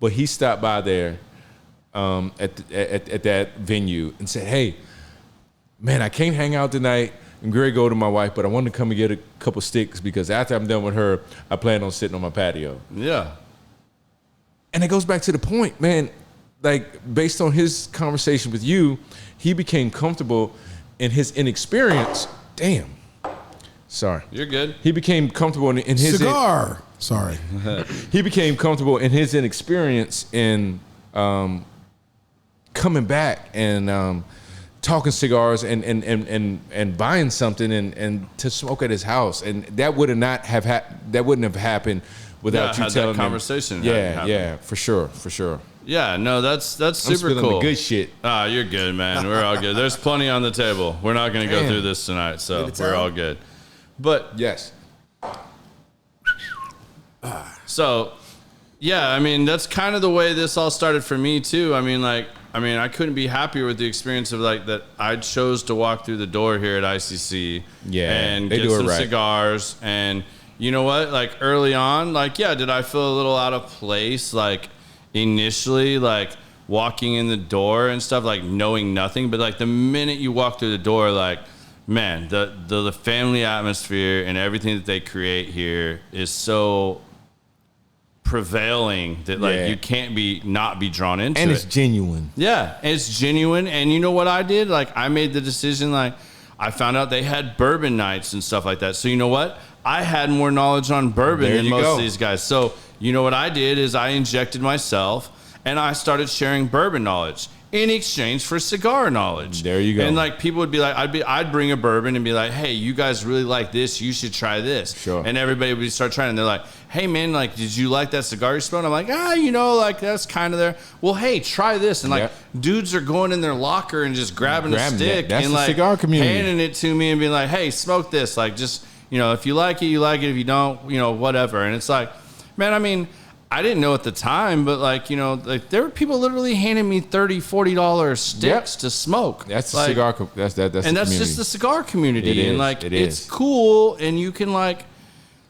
But he stopped by there at that venue and said, hey, man, I can't hang out tonight and go to my wife, but I wanted to come and get a couple sticks because after I'm done with her, I plan on sitting on my patio.
Yeah.
And it goes back to the point, man. Like, based on his conversation with you, he became comfortable in his inexperience. Damn. Sorry.
You're good.
He became comfortable in his...
Cigar. Sorry.
He became comfortable in his inexperience in coming back and talking cigars and buying something and to smoke at his house. And that wouldn't have happened without you telling
that conversation.
Yeah, for sure.
Yeah, no, that's super cool.
The good shit.
You're good, man. We're all good. There's plenty on the table. We're not going to go through this tonight, so we're all good. But
yes.
So, yeah, I mean, that's kind of the way this all started for me too. I mean, I couldn't be happier with the experience of like that. I chose to walk through the door here at ICC, and get some cigars. And you know what? Like early on, like did I feel a little out of place? Like initially, like walking in the door and stuff, like knowing nothing. But like the minute you walk through the door, like man, the family atmosphere and everything that they create here is so prevailing that like you can't not be drawn into it.
And it's genuine.
Yeah, it's genuine. And you know what I did? Like I made the decision, like I found out they had bourbon nights and stuff like that. So you know what? I had more knowledge on bourbon than most of these guys. So you know what I did is I injected myself and I started sharing bourbon knowledge in exchange for cigar knowledge.
There you go.
And like people would be like, I'd bring a bourbon and be like, hey, you guys really like this, you should try this.
Sure.
And everybody would start trying, and they're like, hey man, like, did you like that cigar you smoked? I'm like, like that's kind of there. Well, hey, try this. And like dudes are going in their locker and just grabbing a stick
that's
and
the
like
cigar community,
handing it to me and being like, hey, smoke this. Like, just, if you like it, you like it. If you don't, whatever. And it's like, man, I mean, I didn't know at the time, but like, there were people literally handing me $30, $40 sticks to smoke.
That's
like,
the cigar. That's
and that's just the cigar community.
It is,
and like, it's cool, and you can like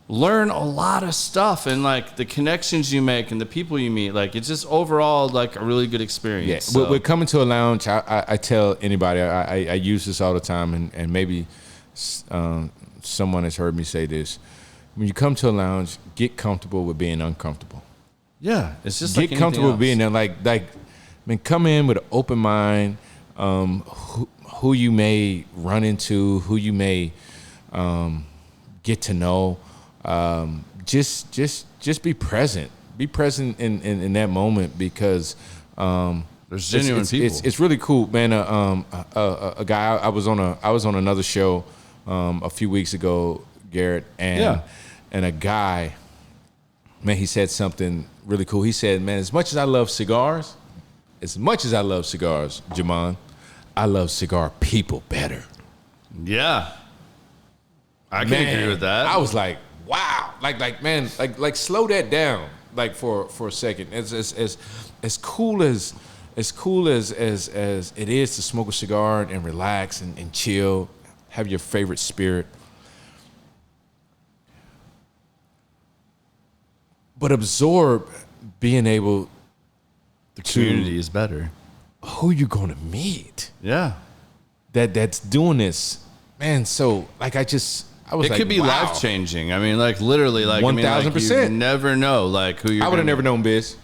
learn a lot of stuff, and like the connections you make and the people you meet. Like, it's just overall like a really good experience.
Yeah.
So.
We're coming to a lounge. I tell anybody. I use this all the time, and maybe someone has heard me say this. When you come to a lounge, get comfortable with being uncomfortable.
Yeah, it's just
get
like
comfortable
with
being there. Come in with an open mind. Who you may run into, who you may get to know. Just be present. Be present in that moment, because
there's genuine people.
It's really cool, man. A guy I was on another show a few weeks ago, Garrett, and a guy, man, he said something really cool. He said, man, as much as I love cigars, Jamond, I love cigar people better.
Yeah. I can agree with that.
I was like, wow. Man, slow that down. Like for a second. As cool as it is to smoke a cigar and relax and chill, have your favorite spirit. But absorb being able
the community is better.
Who you gonna meet?
Yeah.
That's doing this. Man, so like I was
it could be
wow.
life changing. I mean, like literally, like
1,000%.
You never know, like who you're.
I would have never known Biz.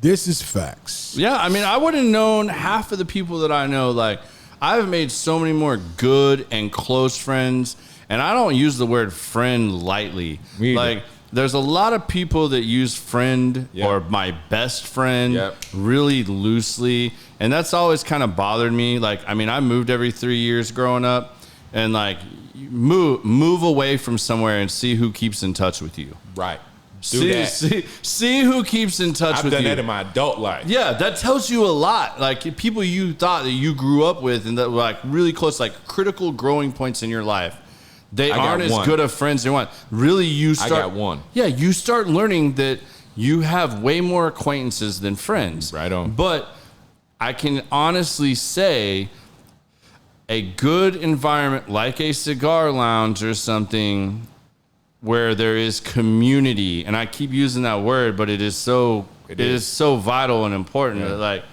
This is facts.
Yeah, I mean, I would have known half of the people that I know. Like, I've made so many more good and close friends, and I don't use the word friend lightly. Like, there's a lot of people that use friend or my best friend really loosely, and that's always kind of bothered me. Like, I mean, I moved every 3 years growing up, and like move away from somewhere and see who keeps in touch with you.
Right.
See who keeps in touch with you.
I've done that in my adult life.
Yeah, that tells you a lot. Like people you thought that you grew up with and that were like really close, like critical growing points in your life. They aren't as good of friends as you want. Really, I got one. Yeah, you start learning that you have way more acquaintances than friends.
Right on.
But I can honestly say a good environment like a cigar lounge or something where there is community, and I keep using that word, but it is so vital and important. That, like,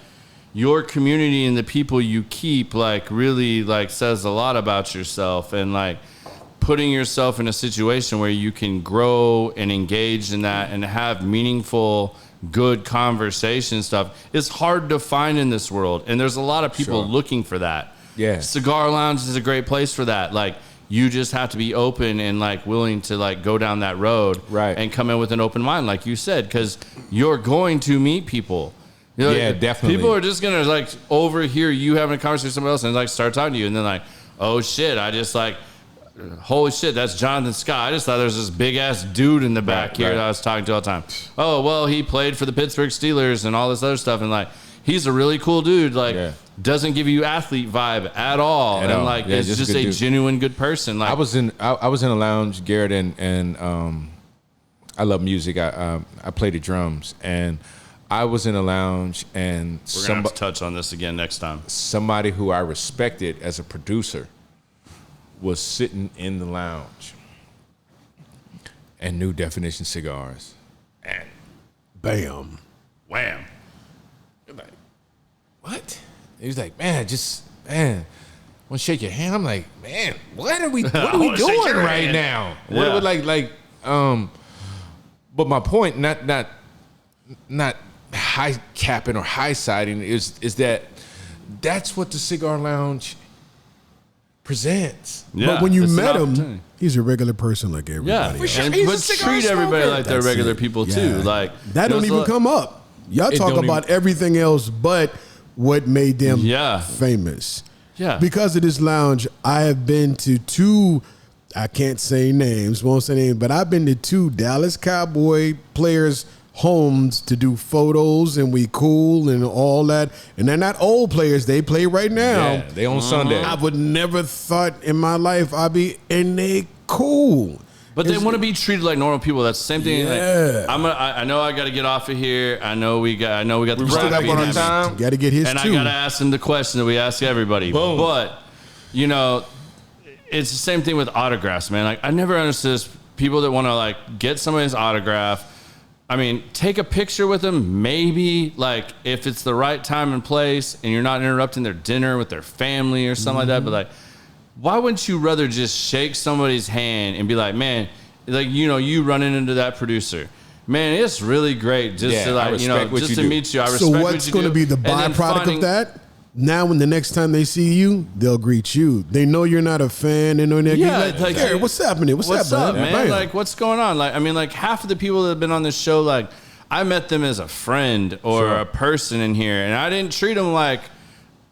your community and the people you keep like really like says a lot about yourself, and like putting yourself in a situation where you can grow and engage in that and have meaningful, good conversation stuff is hard to find in this world. And there's a lot of people looking for that. Yeah. Cigar Lounge is a great place for that. Like, you just have to be open and like willing to like go down that road and come in with an open mind, like you said, because you're going to meet people.
Definitely.
People are just gonna like overhear you having a conversation with somebody else and like start talking to you, and then like, oh shit, I just like, holy shit, that's Jonathan Scott. I just thought there was this big ass dude in the back here that I was talking to all the time. Oh well, he played for the Pittsburgh Steelers and all this other stuff, and like he's a really cool dude. Like doesn't give you athlete vibe at all, and like is just a genuine good person. Like I
was in a lounge, Garrett, and I love music. I play the drums, and I was in a lounge, and
we're gonna have to touch on this again next time.
Somebody who I respected as a producer was sitting in the lounge and New Definition Cigars, and
bam,
wham.
You're like, what? He was like, man, I want to shake your hand. I'm like, man, what are we doing right now? But my point, not high capping or high siding, is that that's what the Cigar Lounge presents.
Yeah, but when you met him, he's a regular person like everybody else.
But treat everybody like they're regular people too. Like
that don't even come up. Y'all talk about everything else but what made them famous.
Yeah.
Because of this lounge, I have been to 2, I can't say names, won't say names, but I've been to 2 Dallas Cowboy players' homes to do photos, and we cool and all that. And they're not old players. They play right now.
Yeah, they on Sunday.
I would never thought in my life I'd be, and they cool.
But they want to be treated like normal people. That's the same thing.
Yeah.
Like, I know I got to get off of here. I know we got the
still got one on time.
Got to get his
and
too.
I got to ask him the question that we ask everybody.
Boom.
But you know, it's the same thing with autographs, man. Like I never understood this, people that want to like get somebody's autograph. I mean, take a picture with them, maybe, like, if it's the right time and place and you're not interrupting their dinner with their family or something like that. But, like, why wouldn't you rather just shake somebody's hand and be like, man, like, you know, you running into that producer. Man, it's really great just to, like, you know, just to meet you. I respect what you do.
So what's going to be the byproduct of that? Now, when the next time they see you, they'll greet you. They know you're not a fan. They know they're like, hey, what's happening? What's up, man?
Bam. Like, what's going on? Like, I mean, like half of the people that have been on this show, like, I met them as a friend or a person in here, and I didn't treat them like,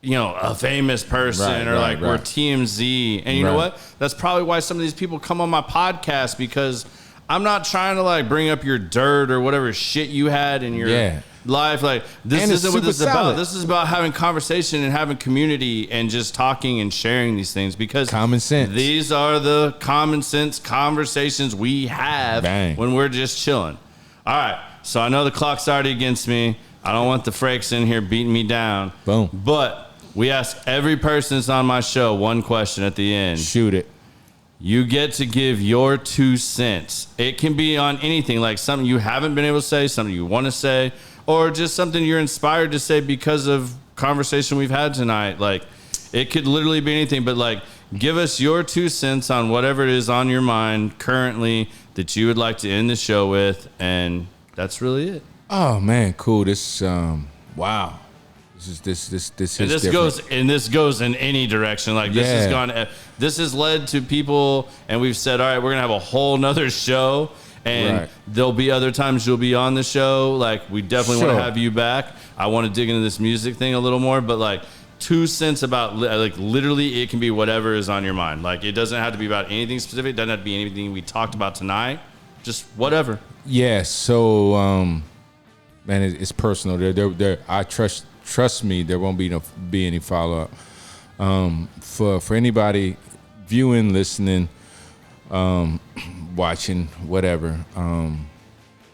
you know, a famous person we're TMZ. And you know what? That's probably why some of these people come on my podcast, because I'm not trying to like bring up your dirt or whatever shit you had in your life. Like, this isn't what this is about. This is about having conversation and having community and just talking and sharing these things, because
common sense.
These are the common sense conversations we have when we're just chilling. All right. So I know the clock's already against me. I don't want the Frakes in here beating me down.
Boom.
But we ask every person that's on my show one question at the end.
Shoot it.
You get to give your 2 cents. It can be on anything, like something you haven't been able to say, something you want to say, or just something you're inspired to say because of conversation we've had tonight. Like, it could literally be anything, but like, give us your 2 cents on whatever it is on your mind currently that you would like to end the show with, and that's really it.
Oh man, cool. This wow.
This goes in any direction. Like, this has gone. This has led to people, and we've said, all right, we're gonna have a whole nother show, and there'll be other times you'll be on the show. Like, we definitely want to have you back. I want to dig into this music thing a little more, but like 2 cents about, like, literally, it can be whatever is on your mind. Like, it doesn't have to be about anything specific. It doesn't have to be anything we talked about tonight. Just whatever.
Yeah. So, man, it's personal. There. I trust me, there won't be any follow up. For anybody viewing, listening, watching, whatever.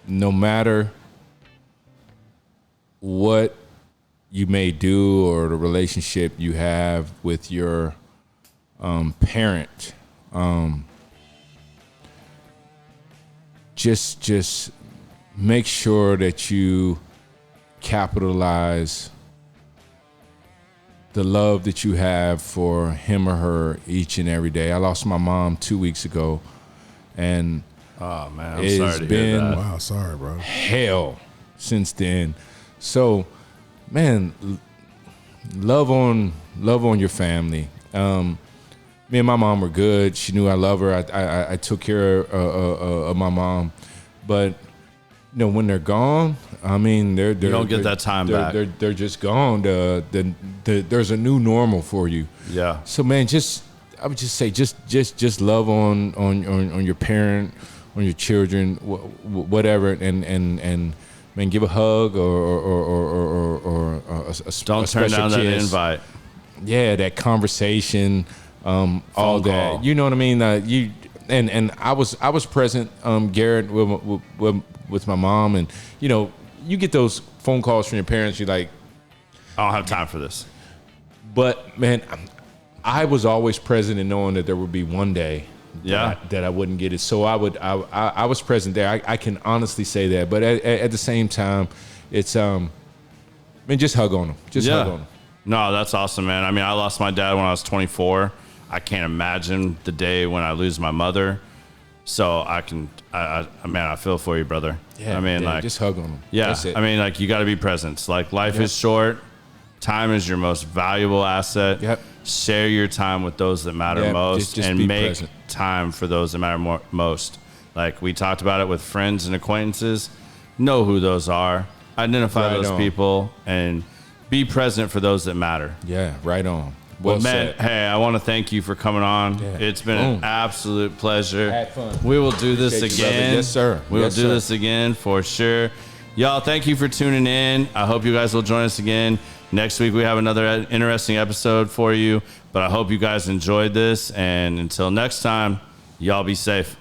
No matter what you may do or the relationship you have with your parent, just make sure that you capitalize the love that you have for him or her each and every day. I lost my mom 2 weeks ago, and
oh man, I'm sorry to hear that.
Wow, sorry, bro.
Hell since then. So, man, love on your family. Me and my mom were good. She knew I love her. I took care of my mom, but you know, when they're gone, I mean, you
don't get that time back.
They're just gone. There's a new normal for you.
Yeah.
So, man, I would just say, just love on your parent, on your children, whatever, and man, give a hug or a
don't turn down
kiss.
That invite.
Yeah, that conversation, all
call.
that. You know what I mean? And I was present, Garrett, with my mom, and you know, you get those phone calls from your parents. You're like,
I don't have time for this.
But man, I was always present in knowing that there would be one day that I wouldn't get it. So I was present there. I can honestly say that. But at the same time, it's man, just hug on them. Hug on them.
No, that's awesome, man. I mean, I lost my dad when I was 24. I can't imagine the day when I lose my mother. So I feel for you, brother.
Yeah,
I mean, like,
just hug on them.
Yeah,
that's it.
I mean, like, you got to be present. Like, life is short. Time is your most valuable asset.
Yep.
Share your time with those that matter most,
just
and make
present.
time for those that matter most. Like, we talked about it with friends and acquaintances. Know who those are. identify
Right
those
on.
people, and be present for those that matter.
Yeah, right on. Well
man,
said.
hey, I want to thank you for coming on.
Yeah.
It's been an absolute pleasure.
Had fun.
We will do this
Appreciate you,
again.
brother. Yes, sir.
We will
Yes,
do
sir.
this again for sure. Y'all, thank you for tuning in. I hope you guys will join us again. Next week, we have another interesting episode for you. But I hope you guys enjoyed this. And until next time, y'all be safe.